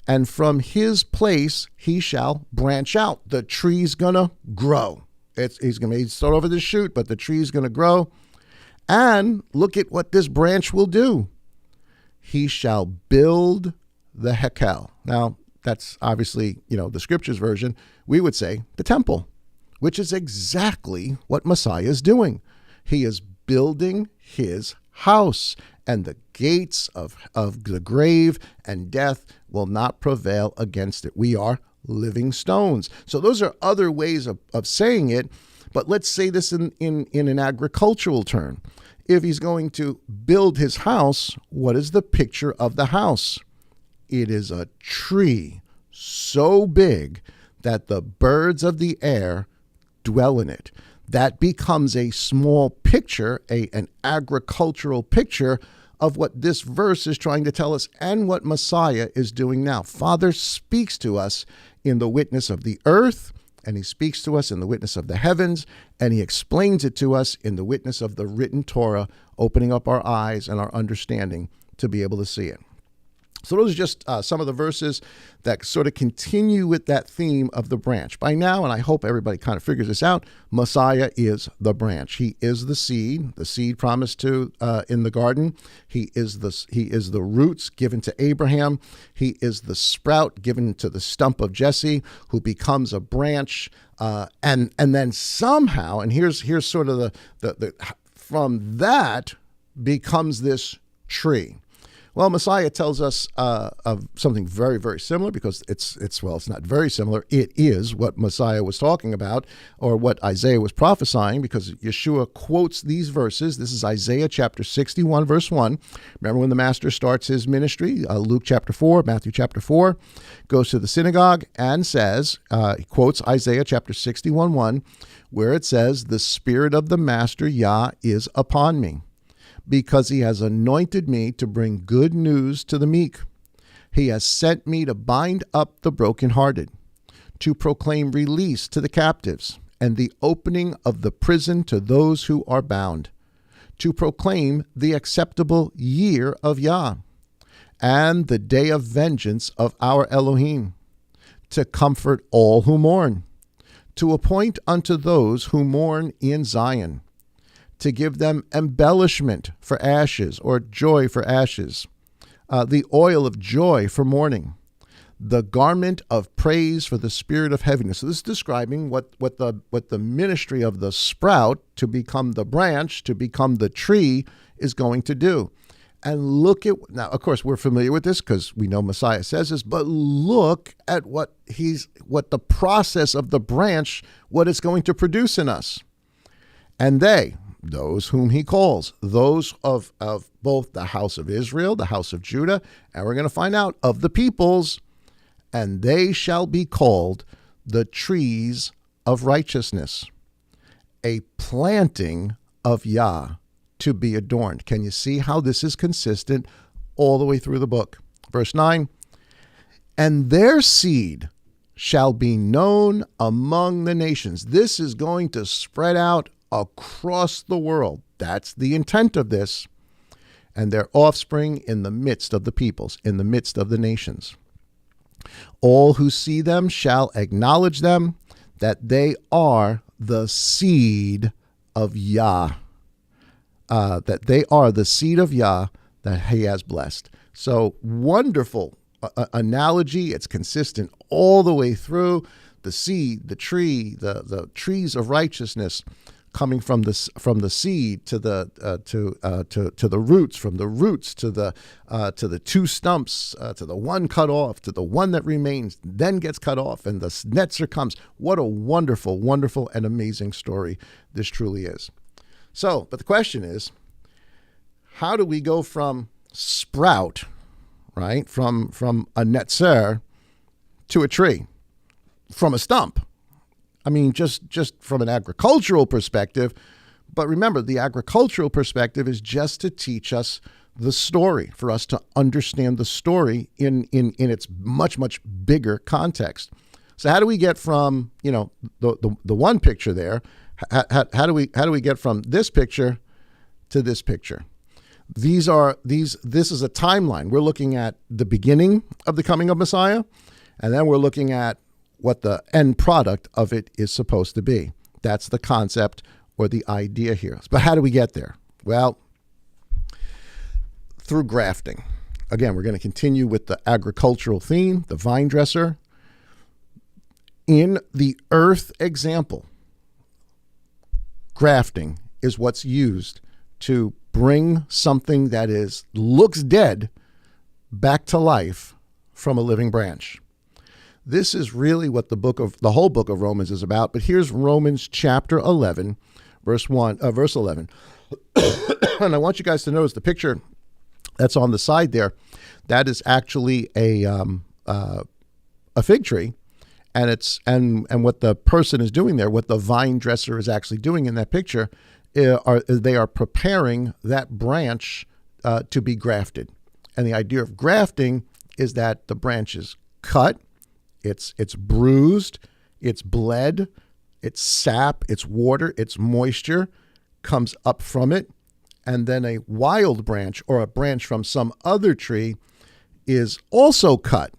and from his place he shall branch out. The tree's going to grow. He's going to start over the shoot, but the tree's going to grow. And look at what this branch will do. He shall build the Hekel. Now, that's obviously, the scriptures version. We would say the temple, which is exactly what Messiah is doing. He is building his house, and the gates of the grave and death will not prevail against it. We are living stones. So those are other ways of saying it, but let's say this in an agricultural term. If he's going to build his house, what is the picture of the house? It is a tree so big that the birds of the air dwell in it. That becomes a small picture, an agricultural picture of what this verse is trying to tell us and what Messiah is doing now. Father speaks to us in the witness of the earth, and he speaks to us in the witness of the heavens, and he explains it to us in the witness of the written Torah, opening up our eyes and our understanding to be able to see it. So those are just some of the verses that sort of continue with that theme of the branch. By now, and I hope everybody kind of figures this out, Messiah is the branch. He is the seed promised to in the garden. He is the roots given to Abraham. He is the sprout given to the stump of Jesse, who becomes a branch, and then somehow, and here's sort of the from that becomes this tree. Well, Messiah tells us of something very, very similar, because it's not very similar. It is what Messiah was talking about, or what Isaiah was prophesying, because Yeshua quotes these verses. This is Isaiah chapter 61, verse 1. Remember when the master starts his ministry, Luke chapter 4, Matthew chapter 4, goes to the synagogue and says, he quotes Isaiah chapter 61, 1, where it says, the Spirit of the Master Yah is upon me, because he has anointed me to bring good news to the meek. He has sent me to bind up the brokenhearted, to proclaim release to the captives, and the opening of the prison to those who are bound, to proclaim the acceptable year of Yah, and the day of vengeance of our Elohim, to comfort all who mourn, to appoint unto those who mourn in Zion, to give them embellishment for ashes, or joy for ashes, the oil of joy for mourning, the garment of praise for the spirit of heaviness. So this is describing what the ministry of the sprout to become the branch, to become the tree, is going to do. And look at, now, of course, we're familiar with this because we know Messiah says this, but look at what the process of the branch, what it's going to produce in us. And those whom he calls, those of both the house of Israel, the house of Judah, and we're going to find out of the peoples, and they shall be called the trees of righteousness, a planting of Yah, to be adorned. Can you see how this is consistent all the way through the book? Verse 9, and their seed shall be known among the nations. This is going to spread out across the world. That's the intent of this. And their offspring in the midst of the peoples, in the midst of the nations. All who see them shall acknowledge them, that they are the seed of Yah. That they are the seed of Yah that he has blessed. So wonderful analogy. It's consistent all the way through. The seed, the tree, the trees of righteousness, coming from the seed to the roots, from the roots to the two stumps, to the one cut off, to the one that remains, then gets cut off, and the netzer comes. What a wonderful, wonderful, and amazing story this truly is. So, but the question is, how do we go from sprout, right, from a netzer to a tree, from a stump? I mean, just from an agricultural perspective. But remember, the agricultural perspective is just to teach us the story, for us to understand the story in its much, much bigger context. So how do we get from, the one picture there? How do we get from this picture to this picture? This is a timeline. We're looking at the beginning of the coming of Messiah, and then we're looking at what the end product of it is supposed to be. That's the concept or the idea here. But how do we get there? Well, through grafting. Again, we're going to continue with the agricultural theme, the vine dresser. In the earth example, grafting is what's used to bring something that looks dead back to life from a living branch. This is really what the whole book of Romans is about. But here's Romans chapter 11, verse 11. And I want you guys to notice the picture that's on the side there. That is actually a fig tree. And what the person is doing there, what the vine dresser is actually doing in that picture, they are preparing that branch to be grafted. And the idea of grafting is that the branch is cut, it's bruised, it's bled, it's sap, it's water, it's moisture comes up from it, and then a wild branch or a branch from some other tree is also cut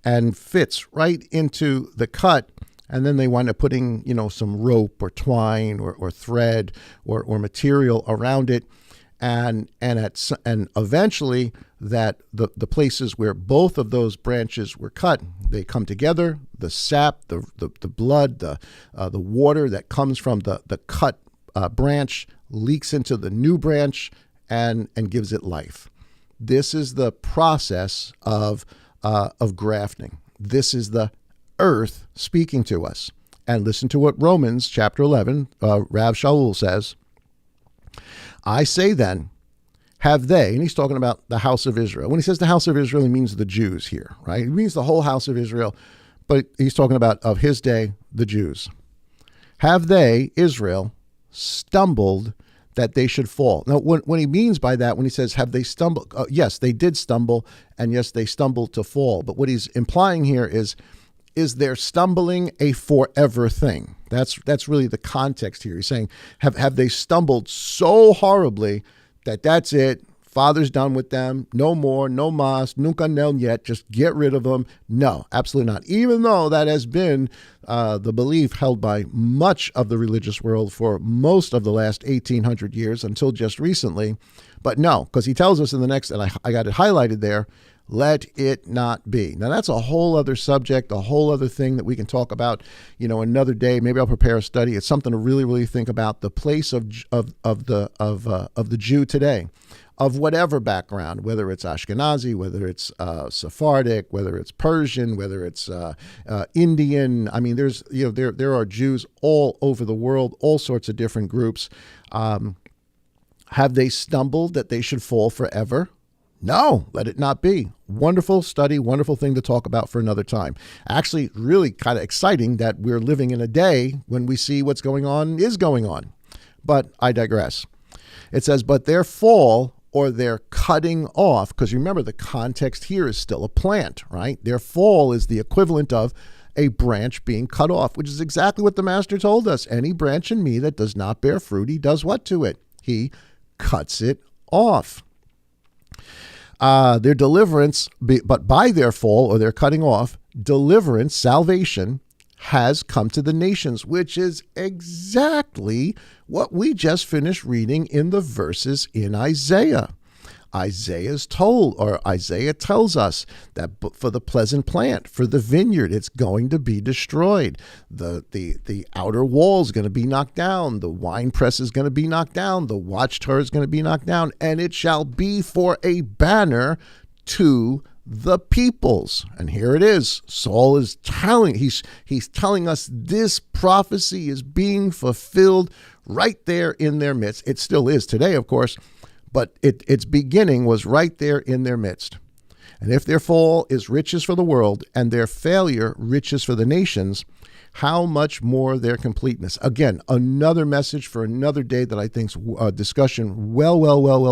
and fits right into the cut, and then they wind up putting, some rope or twine or thread or material around it, and eventually that the places where both of those branches were cut, they come together. The sap, the blood, the water that comes from the cut branch leaks into the new branch and gives it life. This is the process of grafting. This is the earth speaking to us. And listen to what Romans chapter 11, Rav Shaul says. I say then, have they, and he's talking about the house of Israel. When he says the house of Israel, he means the Jews here, right? He means the whole house of Israel, but he's talking about of his day, the Jews. Have they, Israel, stumbled that they should fall? Now, what he means by that, when he says, have they stumbled? Yes, they did stumble, and yes, they stumbled to fall. But what he's implying here is their stumbling a forever thing? That's really the context here. He's saying, have they stumbled so horribly that's it, Father's done with them. No more, no más, nunca nel yet. Just get rid of them. No, absolutely not. Even though that has been the belief held by much of the religious world for most of the last 1,800 years until just recently. But no, because he tells us in the next, and I got it highlighted there, let it not be. Now, that's a whole other subject, a whole other thing that we can talk about, another day. Maybe I'll prepare a study. It's something to really, really think about, the place of the Jew today, of whatever background, whether it's Ashkenazi, whether it's Sephardic, whether it's Persian, whether it's Indian. I mean, there are Jews all over the world, all sorts of different groups. Have they stumbled that they should fall forever? No, let it not be. Wonderful study, wonderful thing to talk about for another time. Actually, really kind of exciting that we're living in a day when we see what's going on is going on. But I digress. It says, but their fall or their cutting off, because remember the context here is still a plant, right? Their fall is the equivalent of a branch being cut off, which is exactly what the master told us. Any branch in me that does not bear fruit, he does what to it? He cuts it off. Their deliverance, but by their fall or their cutting off, deliverance, salvation, has come to the nations, which is exactly what we just finished reading in the verses in Isaiah. Isaiah tells us that for the pleasant plant, for the vineyard, it's going to be destroyed. The outer wall is going to be knocked down. The wine press is going to be knocked down. The watchtower is going to be knocked down. And it shall be for a banner to the peoples. And here it is. Saul is he's telling us this prophecy is being fulfilled right there in their midst. It still is today, of course. But its beginning was right there in their midst. And if their fall is riches for the world and their failure riches for the nations, how much more their completeness? Again, another message for another day that I think's a discussion well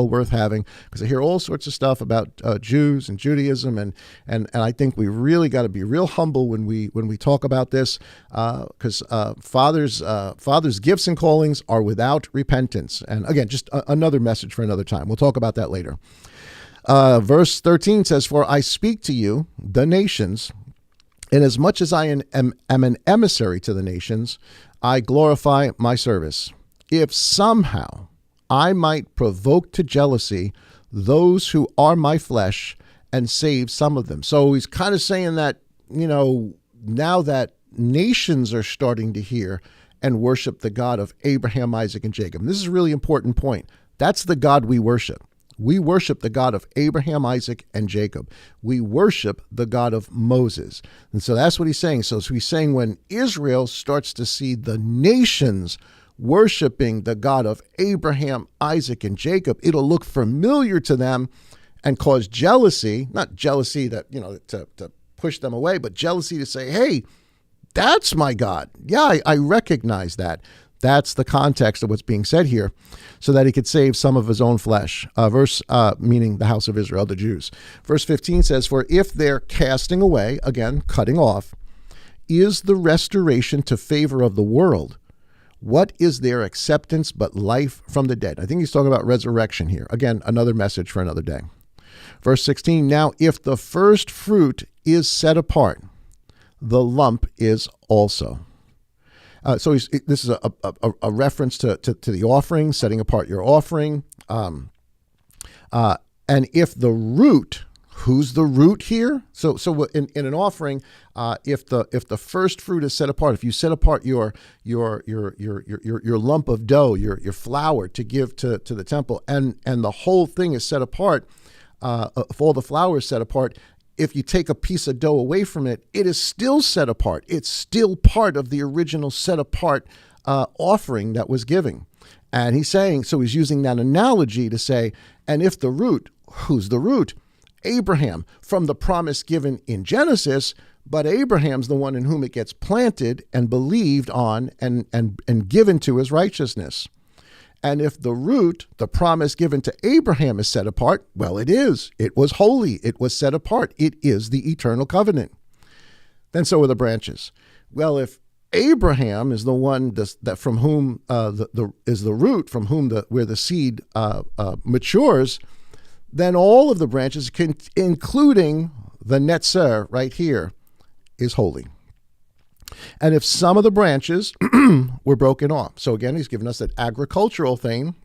worth having, because I hear all sorts of stuff about Jews and Judaism, and I think we really got to be real humble when we talk about this, because fathers' gifts and callings are without repentance. And again, just another message for another time. We'll talk about that later. Verse 13 says, "For I speak to you, the nations, inasmuch as I am an emissary to the nations, I glorify my service. If somehow I might provoke to jealousy those who are my flesh and save some of them." So he's kind of saying that, now that nations are starting to hear and worship the God of Abraham, Isaac, and Jacob. And this is a really important point. That's the God we worship. We worship the God of Abraham, Isaac, and Jacob. We worship the God of Moses. And so that's what he's saying. So he's saying when Israel starts to see the nations worshiping the God of Abraham, Isaac, and Jacob, it'll look familiar to them and cause jealousy, not jealousy that, to push them away, but jealousy to say, hey, that's my God. Yeah, I recognize that. That's the context of what's being said here, so that he could save some of his own flesh. Meaning the house of Israel, the Jews. Verse 15 says, "For if their casting away," again, cutting off, "is the restoration to favor of the world, what is their acceptance but life from the dead?" I think he's talking about resurrection here. Again, another message for another day. Verse 16, "Now if the first fruit is set apart, the lump is also." So this is a reference to the offering, setting apart your offering. And if the root, who's the root here? So in an offering, if the first fruit is set apart, if you set apart your lump of dough, your flour to give to the temple, and the whole thing is set apart, if all the flour is set apart, if you take a piece of dough away from it, it is still set apart. It's still part of the original set apart offering that was given. And he's saying, so he's using that analogy to say, and if the root, who's the root? Abraham, from the promise given in Genesis, but Abraham's the one in whom it gets planted and believed on and given to as righteousness. And if the root, the promise given to Abraham, is set apart, well, it is. It was holy. It was set apart. It is the eternal covenant. Then so are the branches. Well, if Abraham is the one that from whom is the root, from whom where the seed matures, then all of the branches, including the netzer right here, is holy. And if some of the branches were broken off, so again, he's given us that agricultural thing,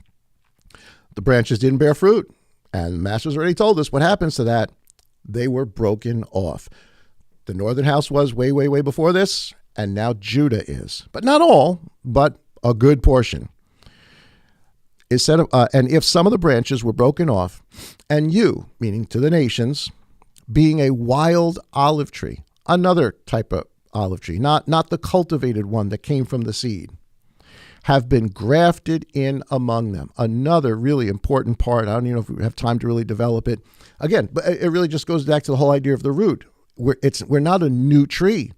the branches didn't bear fruit. And the master's already told us what happens to that. They were broken off. The northern house was way, way, way before this, and now Judah is. But not all, but a good portion. It said, and if some of the branches were broken off, and you, meaning to the nations, being a wild olive tree, another type of olive tree, not the cultivated one that came from the seed, have been grafted in among them. Another really important part. I don't even know if we have time to really develop it. Again, but it really just goes back to the whole idea of the root. We're not a new tree.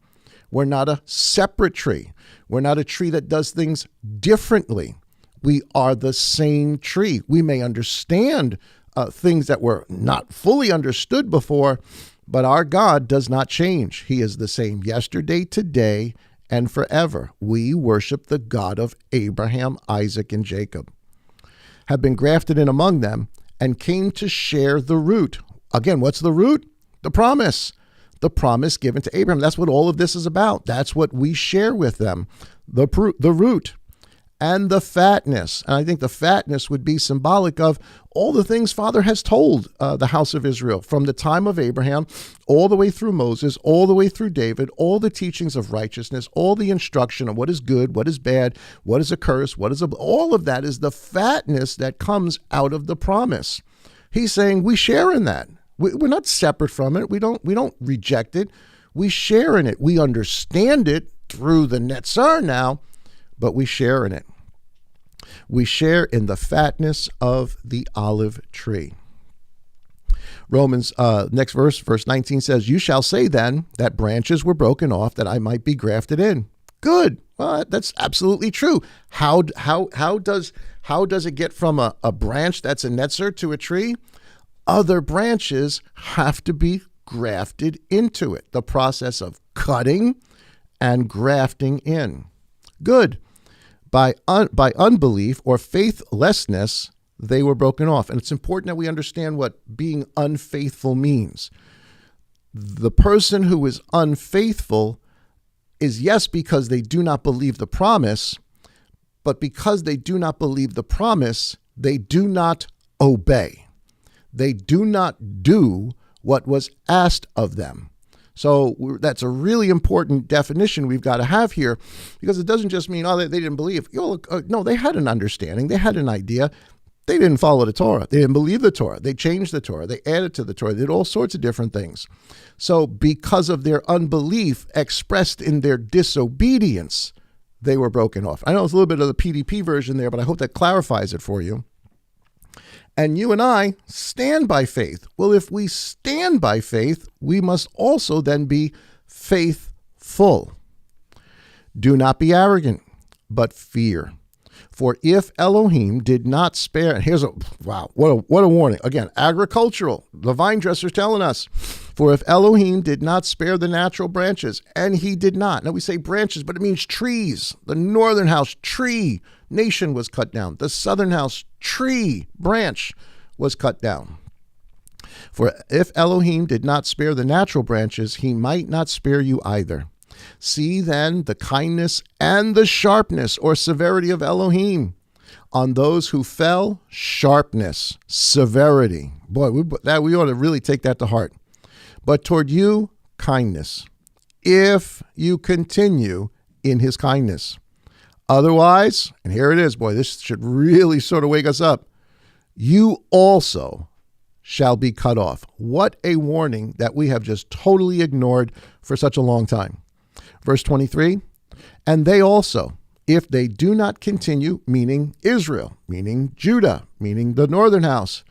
We're not a separate tree. We're not a tree that does things differently. We are the same tree. We may understand things that were not fully understood before, but our God does not change. He is the same yesterday, today, and forever. We worship the God of Abraham, Isaac, and Jacob, have been grafted in among them, and came to share the root. Again, what's the root? The promise. The promise given to Abraham. That's what all of this is about. That's what we share with them. The root and the fatness. And I think the fatness would be symbolic of all the things Father has told the house of Israel from the time of Abraham, all the way through Moses, all the way through David, all the teachings of righteousness, all the instruction of what is good, what is bad, what is a curse, all of that is the fatness that comes out of the promise. He's saying we share in that. We're not separate from it. We don't reject it. We share in it. We understand it through the netzer now, but we share in it. We share in the fatness of the olive tree. Romans, next verse 19 says, you shall say then that branches were broken off that I might be grafted in. Good. Well, that's absolutely true. How does it get from a branch that's a netzer to a tree? Other branches have to be grafted into it. The process of cutting and grafting in. Good. By unbelief or faithlessness, they were broken off. And it's important that we understand what being unfaithful means. The person who is unfaithful is, yes, because they do not believe the promise, but because they do not believe the promise, they do not obey. They do not do what was asked of them. So that's a really important definition we've got to have here, because it doesn't just mean, they didn't believe. No, they had an understanding. They had an idea. They didn't follow the Torah. They didn't believe the Torah. They changed the Torah. They added to the Torah. They did all sorts of different things. So because of their unbelief expressed in their disobedience, they were broken off. I know it's a little bit of the PDP version there, but I hope that clarifies it for you. And you and I stand by faith. Well, if we stand by faith, we must also then be faithful. Do not be arrogant, but fear. For if Elohim did not spare, what a warning. Again, agricultural, the vine dresser's telling us, for if Elohim did not spare the natural branches, and he did not. Now we say branches, but it means trees. The northern house, tree, nation was cut down. The southern house, tree, branch was cut down. For if Elohim did not spare the natural branches, he might not spare you either. See then the kindness and the sharpness or severity of Elohim. On those who fell, sharpness, severity. Boy, we ought to really take that to heart. But toward you, kindness, if you continue in his kindness. Otherwise, and here it is, boy, this should really sort of wake us up. You also shall be cut off. What a warning that we have just totally ignored for such a long time. Verse 23, and they also, if they do not continue, meaning Israel, meaning Judah, meaning the northern house,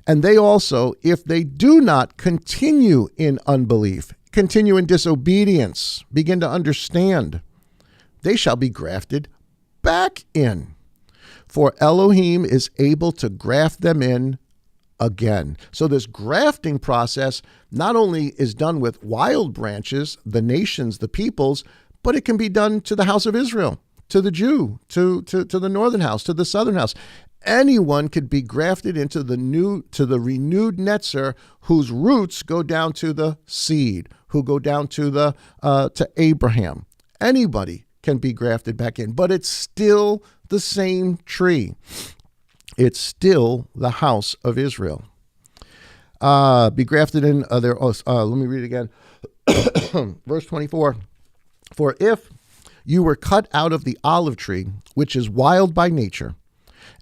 and they also, if they do not continue in unbelief, continue in disobedience, begin to understand, they shall be grafted back in. For Elohim is able to graft them in again. So this grafting process not only is done with wild branches, the nations, the peoples, but it can be done to the house of Israel, to the Jew, to the northern house, to the southern house. anyone could be grafted into the renewed netzer, whose roots go down to the seed, who go down to to Abraham. Anybody can be grafted back in, but it's still the same tree. It's still the house of Israel. Be grafted in there. Let me read it again. Verse 24. For if you were cut out of the olive tree, which is wild by nature,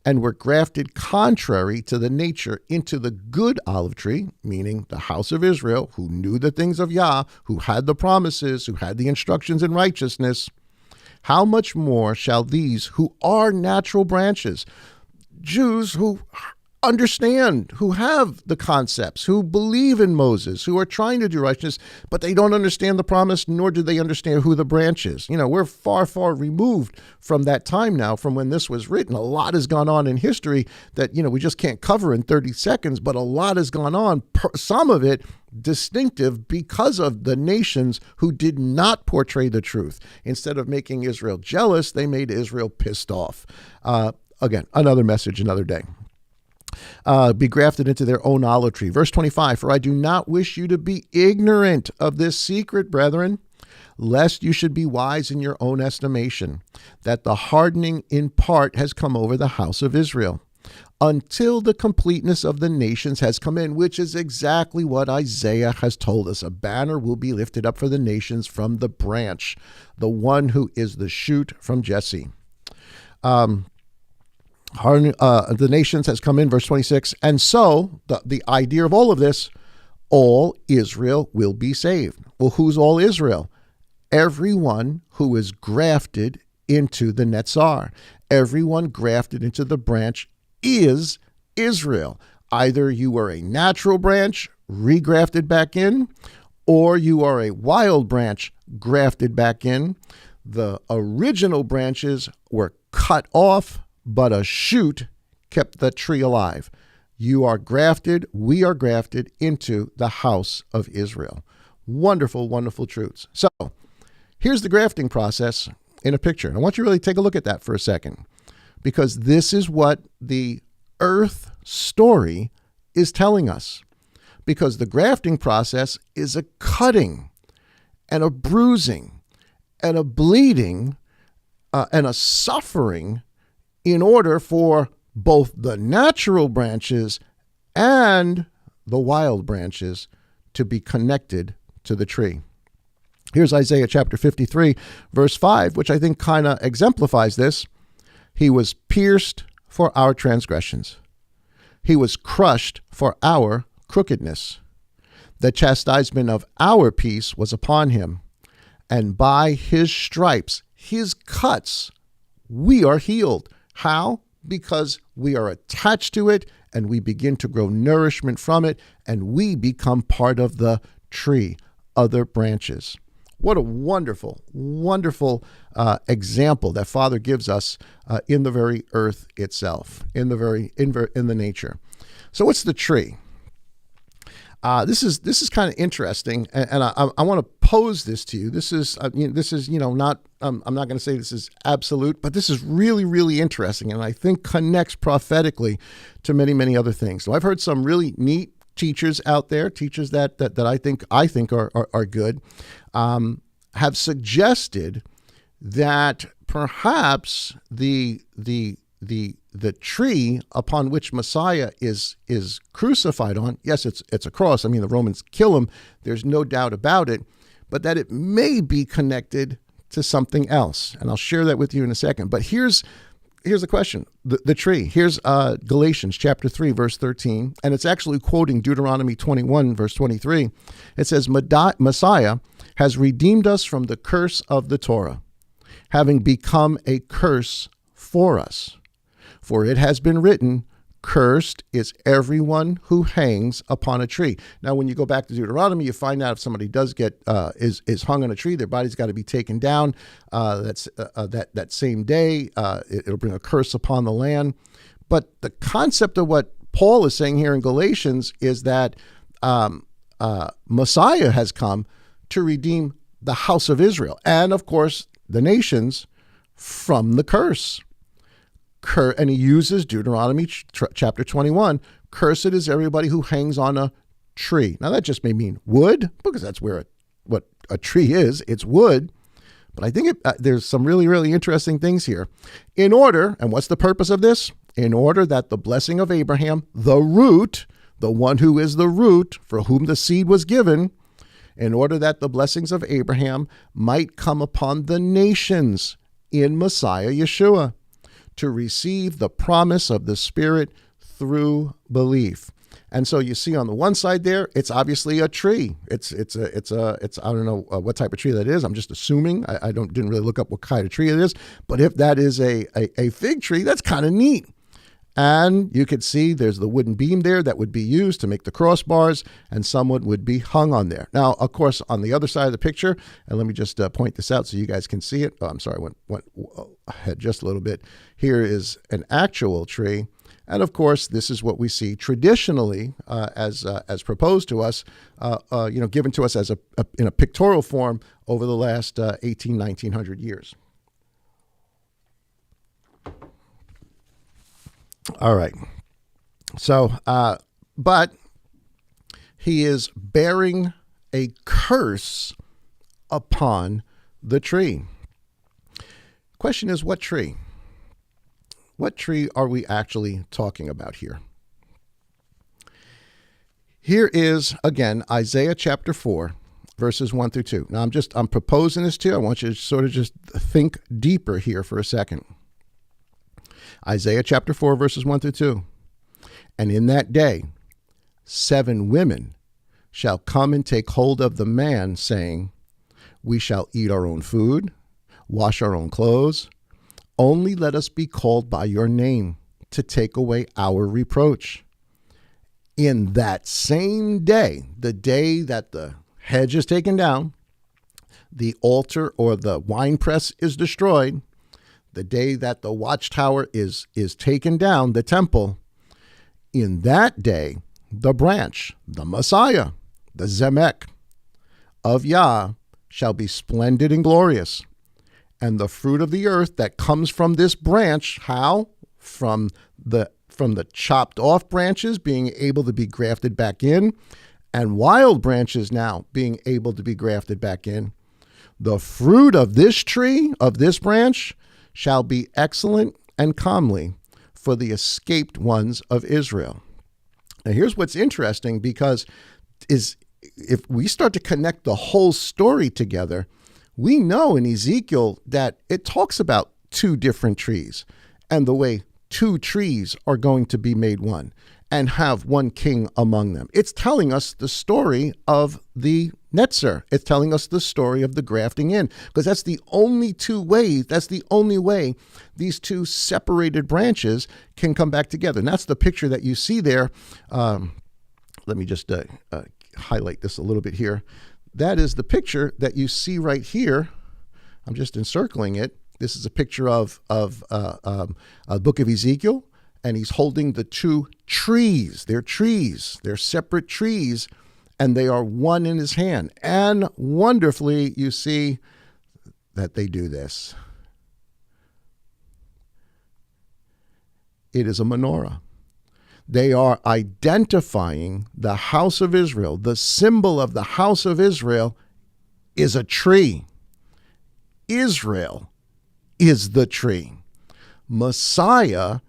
and were grafted contrary to the nature into the good olive tree, meaning the house of Israel, who knew the things of Yah, who had the promises, who had the instructions in righteousness, how much more shall these who are natural branches, Jews who understand, who have the concepts, who believe in Moses, who are trying to do righteousness, but they don't understand the promise, nor do they understand who the branch is. We're far, far removed from that time now, from when this was written. A lot has gone on in history that, we just can't cover in 30 seconds, but a lot has gone on, some of it distinctive because of the nations who did not portray the truth. Instead of making Israel jealous, they made Israel pissed off. Again, another message, another day. Be grafted into their own olive tree. Verse 25, for I do not wish you to be ignorant of this secret, brethren, lest you should be wise in your own estimation, that the hardening in part has come over the house of Israel, until the completeness of the nations has come in, which is exactly what Isaiah has told us. A banner will be lifted up for the nations from the branch, the one who is the shoot from Jesse. The nations has come in, verse 26. And so the idea of all of this, all Israel will be saved. Well, who's all Israel? Everyone who is grafted into the Netzar. Everyone grafted into the branch is Israel. Either you are a natural branch, regrafted back in, or you are a wild branch, grafted back in. The original branches were cut off, but a shoot kept the tree alive. You are grafted, we are grafted into the house of Israel. Wonderful, wonderful truths. So here's the grafting process in a picture. And I want you to really take a look at that for a second, because this is what the earth story is telling us. Because the grafting process is a cutting and a bruising and a bleeding and a suffering in order for both the natural branches and the wild branches to be connected to the tree. Here's Isaiah chapter 53, verse 5, which I think kind of exemplifies this. He was pierced for our transgressions. He was crushed for our crookedness. The chastisement of our peace was upon him, and by his stripes, his cuts, we are healed. How? Because we are attached to it and we begin to grow nourishment from it, and we become part of the tree, other branches. What a wonderful, wonderful example that Father gives us in the very earth itself, in the nature. So what's the tree? This is kind of interesting, and I want to pose this to you. This is not. I'm not going to say this is absolute, but this is really, really interesting, and I think connects prophetically to many, many other things. So I've heard some really neat teachers out there, teachers that I think are good, have suggested that perhaps the tree upon which Messiah is crucified on, yes, it's a cross. I mean, the Romans kill him. There's no doubt about it, but that it may be connected to something else. And I'll share that with you in a second. But here's the question, the tree. Here's Galatians chapter 3, verse 13, and it's actually quoting Deuteronomy 21, verse 23. It says, Messiah has redeemed us from the curse of the Torah, having become a curse for us. For it has been written, cursed is everyone who hangs upon a tree. Now, when you go back to Deuteronomy, you find out if somebody does get is hung on a tree, their body's got to be taken down. That same day, it'll bring a curse upon the land. But the concept of what Paul is saying here in Galatians is that Messiah has come to redeem the house of Israel and, of course, the nations from the curse. and he uses Deuteronomy chapter 21, cursed is everybody who hangs on a tree. Now that just may mean wood, because that's what a tree is. It's wood. But I think there's some really, really interesting things here. In order, and what's the purpose of this? In order that the blessing of Abraham, the root, the one who is the root for whom the seed was given, in order that the blessings of Abraham might come upon the nations in Messiah Yeshua, to receive the promise of the Spirit through belief. And so you see on the one side there, it's obviously a tree. It's I don't know what type of tree that is. I'm just assuming. I didn't really look up what kind of tree it is. But if that is a fig tree, that's kind of neat. And you could see there's the wooden beam there that would be used to make the crossbars, and someone would be hung on there. Now, of course, on the other side of the picture, and let me just point this out so you guys can see it. Oh, I'm sorry, went ahead just a little bit. Here is an actual tree. And of course, this is what we see traditionally as proposed to us, given to us as in a pictorial form over the last 1900 years. All right. So, but he is bearing a curse upon the tree. Question is, what tree? What tree are we actually talking about here? Here is, again, Isaiah chapter 4, verses 1 through 2. Now, I'm proposing this to you. I want you to sort of just think deeper here for a second. Isaiah chapter 4, verses 1 through 2. And in that day, 7 women shall come and take hold of the man, saying, we shall eat our own food, wash our own clothes. Only let us be called by your name to take away our reproach. In that same day, the day that the hedge is taken down, the altar or the winepress is destroyed, the day that the watchtower is taken down, the temple, in that day, the branch, the Messiah, the Zemek of Yah shall be splendid and glorious. And the fruit of the earth that comes from this branch, how? From the chopped off branches being able to be grafted back in, and wild branches now being able to be grafted back in. The fruit of this tree, of this branch, shall be excellent and comely for the escaped ones of Israel. Now here's what's interesting, because if we start to connect the whole story together, we know in Ezekiel that it talks about 2 different trees and the way 2 trees are going to be made one and have one king among them. It's telling us the story of the Netzer. It's telling us the story of the grafting in, because that's the only way these 2 separated branches can come back together. And that's the picture that you see there. Let me just highlight this a little bit here. That is the picture that you see right here. I'm just encircling it. This is a picture of a book of Ezekiel, and he's holding the 2 trees. They're trees. They're separate trees, and they are one in his hand. And wonderfully, you see that they do this. It is a menorah. They are identifying the house of Israel. The symbol of the house of Israel is a tree. Israel is the tree. Messiah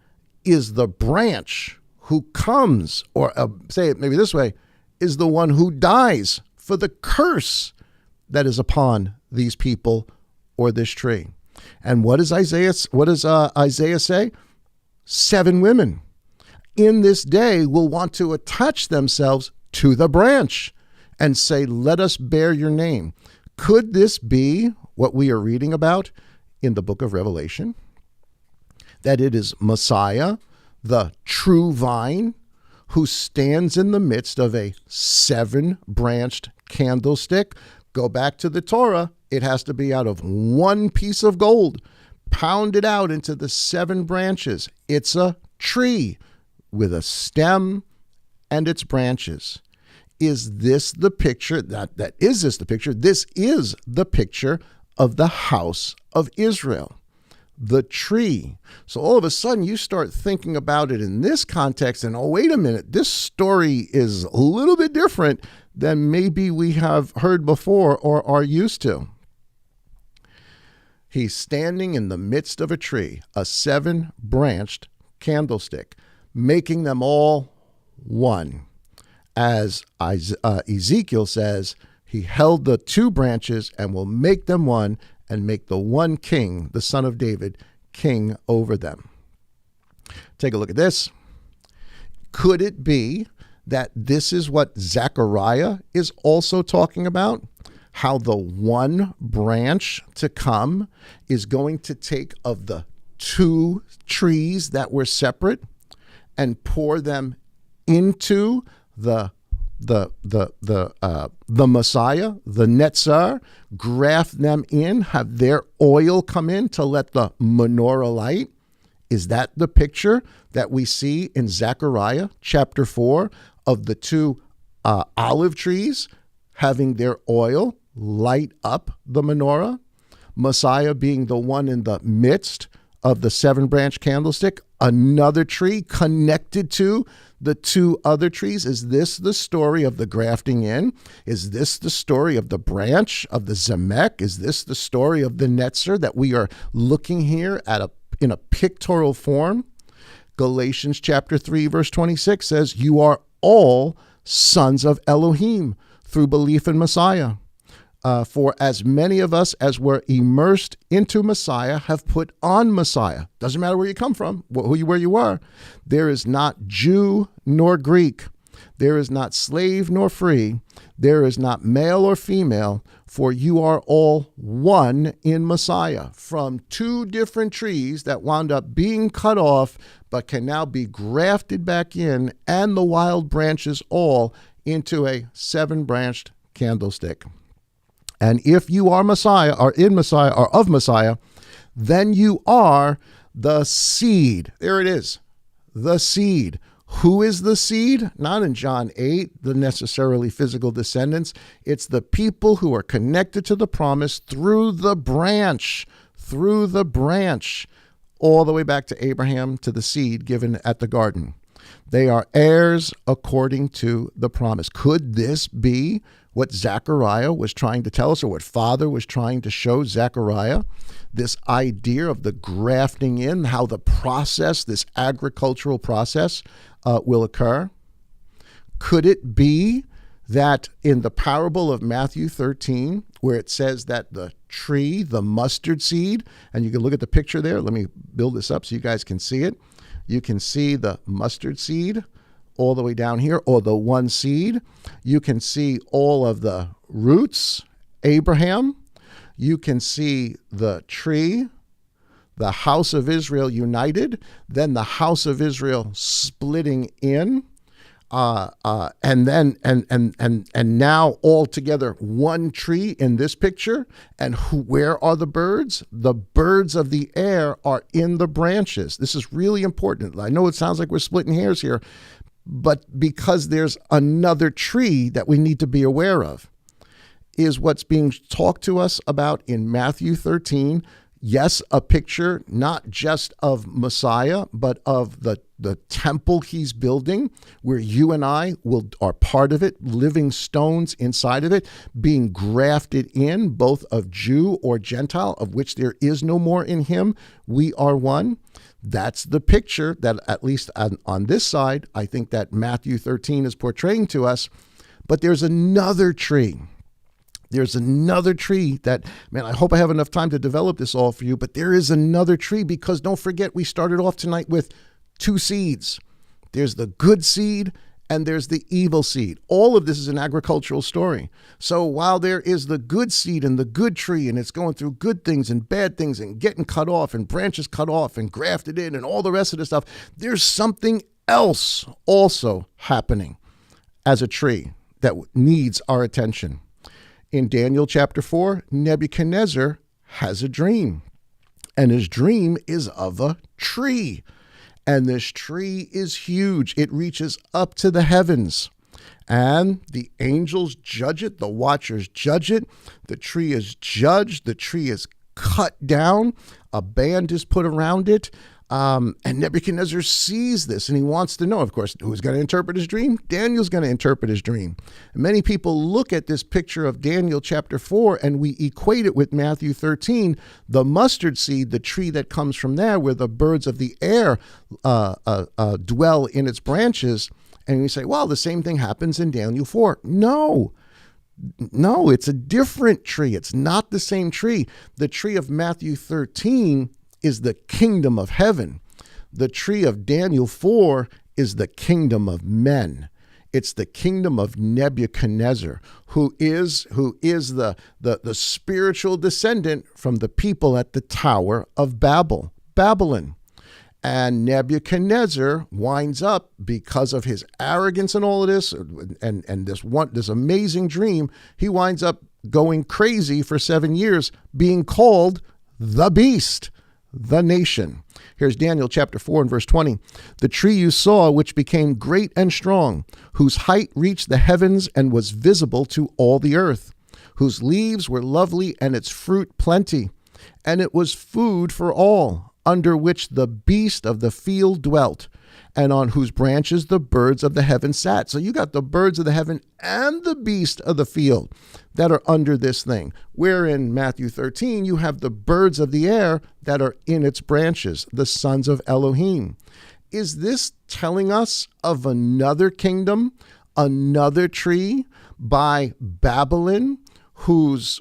is the branch who comes, or say it maybe this way, is the one who dies for the curse that is upon these people or this tree. And what does Isaiah say? 7 women in this day will want to attach themselves to the branch and say, let us bear your name. Could this be what we are reading about in the book of Revelation? That it is Messiah, the true vine, who stands in the midst of a 7-branched candlestick. Go back to the Torah. It has to be out of one piece of gold, pounded out into the 7 branches. It's a tree with a stem and its branches. Is this the picture? Is this the picture? This is the picture of the house of Israel. the tree. So all of a sudden you start thinking about it in this context and, oh, wait a minute, this story is a little bit different than maybe we have heard before or are used to. He's standing in the midst of a tree, a 7-branched candlestick, making them all one. As Ezekiel says, he held the 2 branches and will make them one and make the one king, the son of David, king over them. Take a look at this. Could it be that this is what Zechariah is also talking about? How the one branch to come is going to take of the 2 trees that were separate and pour them into the Messiah, the Netzar, graft them in, have their oil come in to let the menorah light. Is that the picture that we see in Zechariah chapter 4 of the 2 olive trees having their oil light up the menorah? Messiah being the one in the midst of the 7-branch candlestick, another tree connected to the 2 other trees. Is this the story of the grafting in? Is this the story of the branch of the Zemek? Is this the story of the Netzer that we are looking here at in a pictorial form? Galatians chapter 3 verse 26 says, you are all sons of Elohim through belief in Messiah. For as many of us as were immersed into Messiah have put on Messiah. Doesn't matter where you come from, where you are. There is not Jew nor Greek. There is not slave nor free. There is not male or female, for you are all one in Messiah. From 2 different trees that wound up being cut off, but can now be grafted back in, and the wild branches all into a 7-branched candlestick. And if you are Messiah, or in Messiah, or of Messiah, then you are the seed. There it is, the seed. Who is the seed? Not in John 8, the necessarily physical descendants. It's the people who are connected to the promise through the branch, all the way back to Abraham, to the seed given at the garden. They are heirs according to the promise. Could this be what Zechariah was trying to tell us, or what Father was trying to show Zechariah? This idea of the grafting in, how the process, this agricultural process, will occur. Could it be that in the parable of Matthew 13, where it says that the tree, the mustard seed, and you can look at the picture there. Let me build this up so you guys can see it. You can see the mustard seed all the way down here, or the one seed. You can see all of the roots, Abraham. You can see the tree, the house of Israel united, then the house of Israel splitting in, and now all together one tree in this picture. And where are the birds? The birds of the air are in the branches. This is really important. I know it sounds like we're splitting hairs here, but because there's another tree that we need to be aware of, is what's being talked to us about in Matthew 13. Yes, a picture not just of Messiah, but of the temple he's building, where you and I are part of it, living stones inside of it, being grafted in, both of Jew or Gentile, of which there is no more in him. We are one. That's the picture that, at least on this side, I think that Matthew 13 is portraying to us. But there's another tree. There's another tree that, man, I hope I have enough time to develop this all for you, but there is another tree, because don't forget, we started off tonight with 2 seeds. There's the good seed and there's the evil seed. All of this is an agricultural story. So while there is the good seed and the good tree, and it's going through good things and bad things and getting cut off and branches cut off and grafted in and all the rest of the stuff, there's something else also happening as a tree that needs our attention. In Daniel chapter 4, Nebuchadnezzar has a dream, and his dream is of a tree. And this tree is huge. It reaches up to the heavens. And the angels judge it. The watchers judge it. The tree is judged. The tree is cut down. A band is put around it. And Nebuchadnezzar sees this and he wants to know, of course, who's going to interpret his dream? Daniel's going to interpret his dream. And many people look at this picture of Daniel chapter 4 and we equate it with Matthew 13, the mustard seed, the tree that comes from there where the birds of the air dwell in its branches. And we say, well, the same thing happens in Daniel 4. No, it's a different tree. It's not the same tree. The tree of Matthew 13 is the kingdom of heaven. The tree of Daniel 4 is the kingdom of men. It's the kingdom of Nebuchadnezzar, who is the spiritual descendant from the people at the Tower of Babylon. And Nebuchadnezzar winds up, because of his arrogance and all of this, and this amazing dream, he winds up going crazy for 7 years, being called the beast, the nation. Here's Daniel chapter 4 and verse 20. The tree you saw, which became great and strong, whose height reached the heavens and was visible to all the earth, whose leaves were lovely and its fruit plenty, and it was food for all, under which the beast of the field dwelt, and on whose branches the birds of the heaven sat. So you got the birds of the heaven and the beast of the field that are under this thing. Where in Matthew 13, you have the birds of the air that are in its branches, the sons of Elohim. Is this telling us of another kingdom, another tree by Babylon, whose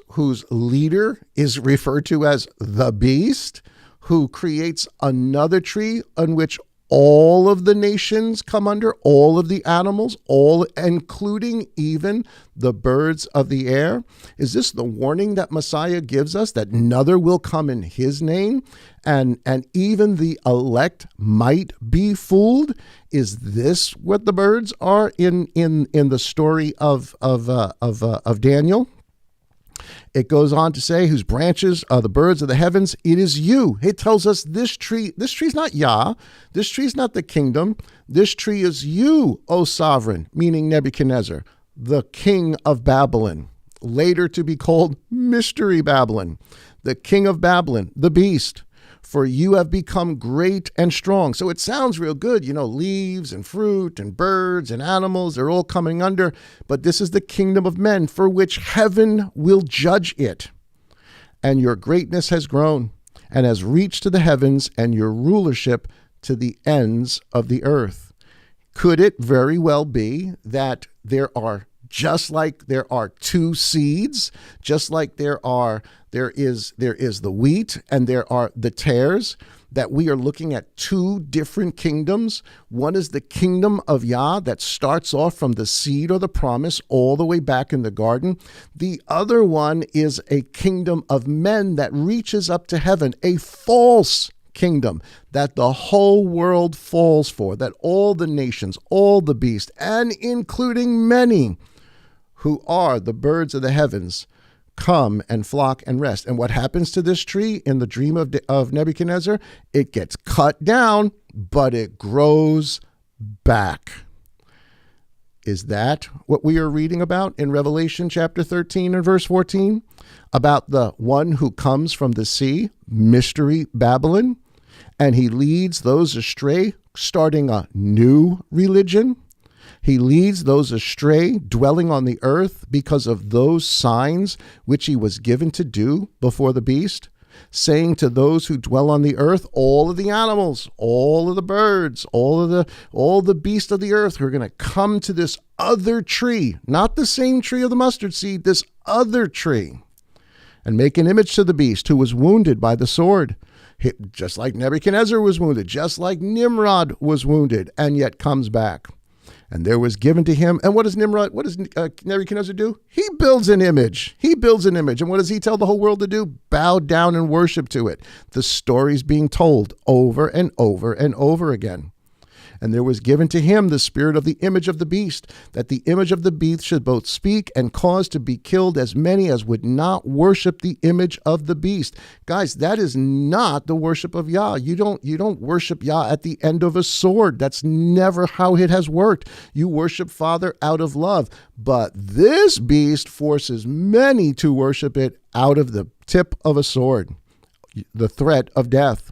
leader is referred to as the beast, who creates another tree on which all of the nations come under, all of the animals, all, including even the birds of the air? Is this the warning that Messiah gives us, that another will come in his name, and even the elect might be fooled? Is this what the birds are in the story of Daniel? It goes on to say, whose branches are the birds of the heavens. It is you. It tells us this tree's not Yah. This tree's not the kingdom. This tree is you, O sovereign, meaning Nebuchadnezzar, the king of Babylon, later to be called Mystery Babylon, the king of Babylon, the beast. For you have become great and strong. So it sounds real good, leaves and fruit and birds and animals, they're all coming under. But this is the kingdom of men, for which heaven will judge it. And your greatness has grown and has reached to the heavens, and your rulership to the ends of the earth. Could it very well be that just like there are two seeds, just like there is the wheat and there are the tares, that we are looking at two different kingdoms? One is the kingdom of Yah that starts off from the seed or the promise all the way back in the garden. The other one is a kingdom of men that reaches up to heaven, a false kingdom that the whole world falls for, that all the nations, all the beasts, and including many who are the birds of the heavens, come and flock and rest. And what happens to this tree in the dream of Nebuchadnezzar? It gets cut down, but it grows back. Is that what we are reading about in Revelation chapter 13 and verse 14? About the one who comes from the sea, Mystery Babylon, and he leads those astray, starting a new religion? He leads those astray, dwelling on the earth because of those signs which he was given to do before the beast, saying to those who dwell on the earth, all of the animals, all of the birds, all the beasts of the earth who are going to come to this other tree, not the same tree of the mustard seed, this other tree, and make an image to the beast who was wounded by the sword, just like Nebuchadnezzar was wounded, just like Nimrod was wounded, and yet comes back. And there was given to him. And what does Nebuchadnezzar do? He builds an image. And what does he tell the whole world to do? Bow down and worship to it. The story's being told over and over and over again. And there was given to him the spirit of the image of the beast, that the image of the beast should both speak and cause to be killed as many as would not worship the image of the beast. Guys, that is not the worship of Yah. You don't worship Yah at the end of a sword. That's never how it has worked. You worship Father out of love. But this beast forces many to worship it out of the tip of a sword. the threat of death,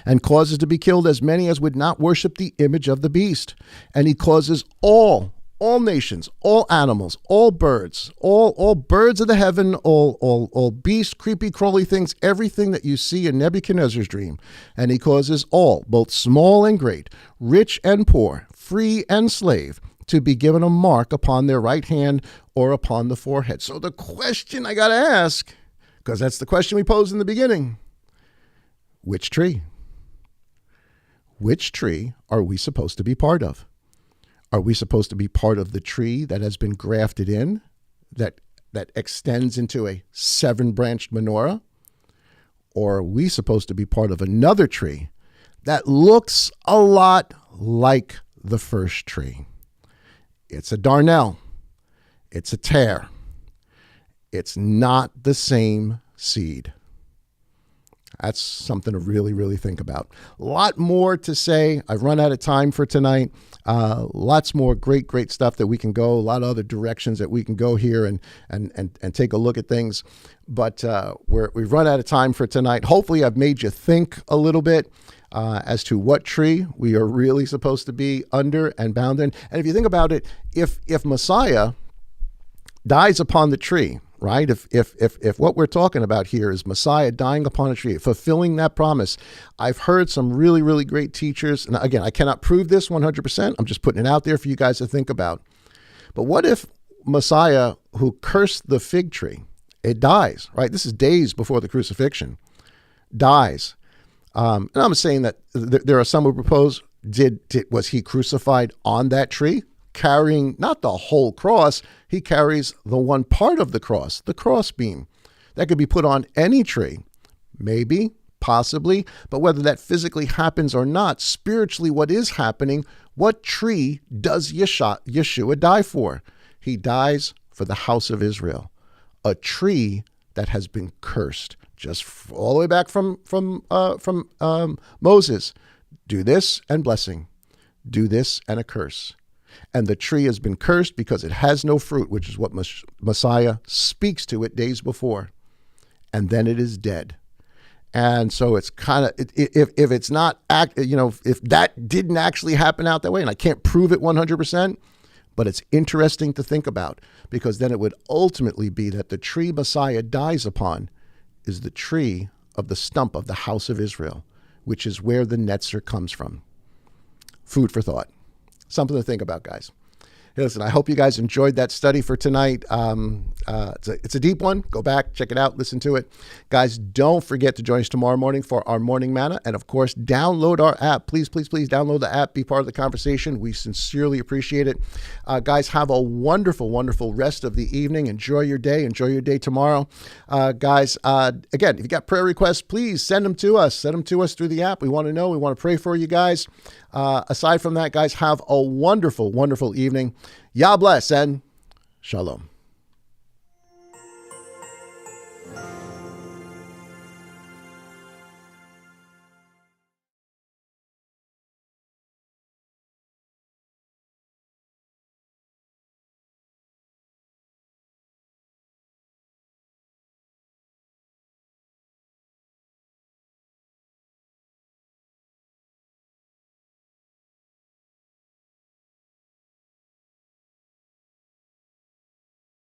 and causes to be killed as many as would not worship the image of the beast. And he causes all nations, all animals, all birds, all birds of the heaven, all beasts, creepy, crawly things, everything that you see in Nebuchadnezzar's dream. And he causes all, both small and great, rich and poor, free and slave, to be given a mark upon their right hand or upon the forehead. So the question I got to ask, because that's the question we posed in the beginning, which tree? Which tree are we supposed to be part of? Are we supposed to be part of the tree that has been grafted in, that extends into a 7-branched menorah? Or are we supposed to be part of another tree that looks a lot like the first tree? It's a darnel. It's a tare. It's not the same seed. That's something to really, really think about. A lot more to say. I've run out of time for tonight. Lots more great stuff that we can go. A lot of other directions that we can go here and take a look at things. But we've run out of time for tonight. Hopefully, I've made you think a little bit as to what tree we are really supposed to be under and bound in. And if you think about it, if Messiah dies upon the tree, right? If what we're talking about here is Messiah dying upon a tree, fulfilling that promise, I've heard some really, really great teachers. And again, I cannot prove this 100%. I'm just putting it out there for you guys to think about. But what if Messiah, who cursed the fig tree, it dies, right? This is days before the crucifixion, dies. And I'm saying that there are some who propose, was he crucified on that tree? Carrying not the whole cross, he carries the one part of the cross beam. That could be put on any tree, maybe, possibly, but whether that physically happens or not, spiritually what is happening, what tree does Yeshua die for? He dies for the house of Israel, a tree that has been cursed, just all the way back from Moses. Do this and blessing, do this and a curse. And the tree has been cursed because it has no fruit, which is what Messiah speaks to it days before. And then it is dead. And so it's kind of, if it's not, if that didn't actually happen out that way, and I can't prove it 100%, but it's interesting to think about, because then it would ultimately be that the tree Messiah dies upon is the tree of the stump of the house of Israel, which is where the Netzer comes from. Food for thought. Something to think about, guys. Hey, listen, I hope you guys enjoyed that study for tonight. It's a deep one. Go back, check it out, listen to it. Guys, don't forget to join us tomorrow morning for our morning manna. And of course, download our app. Please download the app. Be part of the conversation. We sincerely appreciate it. Guys, have a wonderful, wonderful rest of the evening. Enjoy your day. Enjoy your day tomorrow. Guys, again, if you got prayer requests, please send them to us. Send them to us through the app. We want to know. We want to pray for you guys. Aside from that, guys, have a wonderful, wonderful evening. Yah bless and shalom.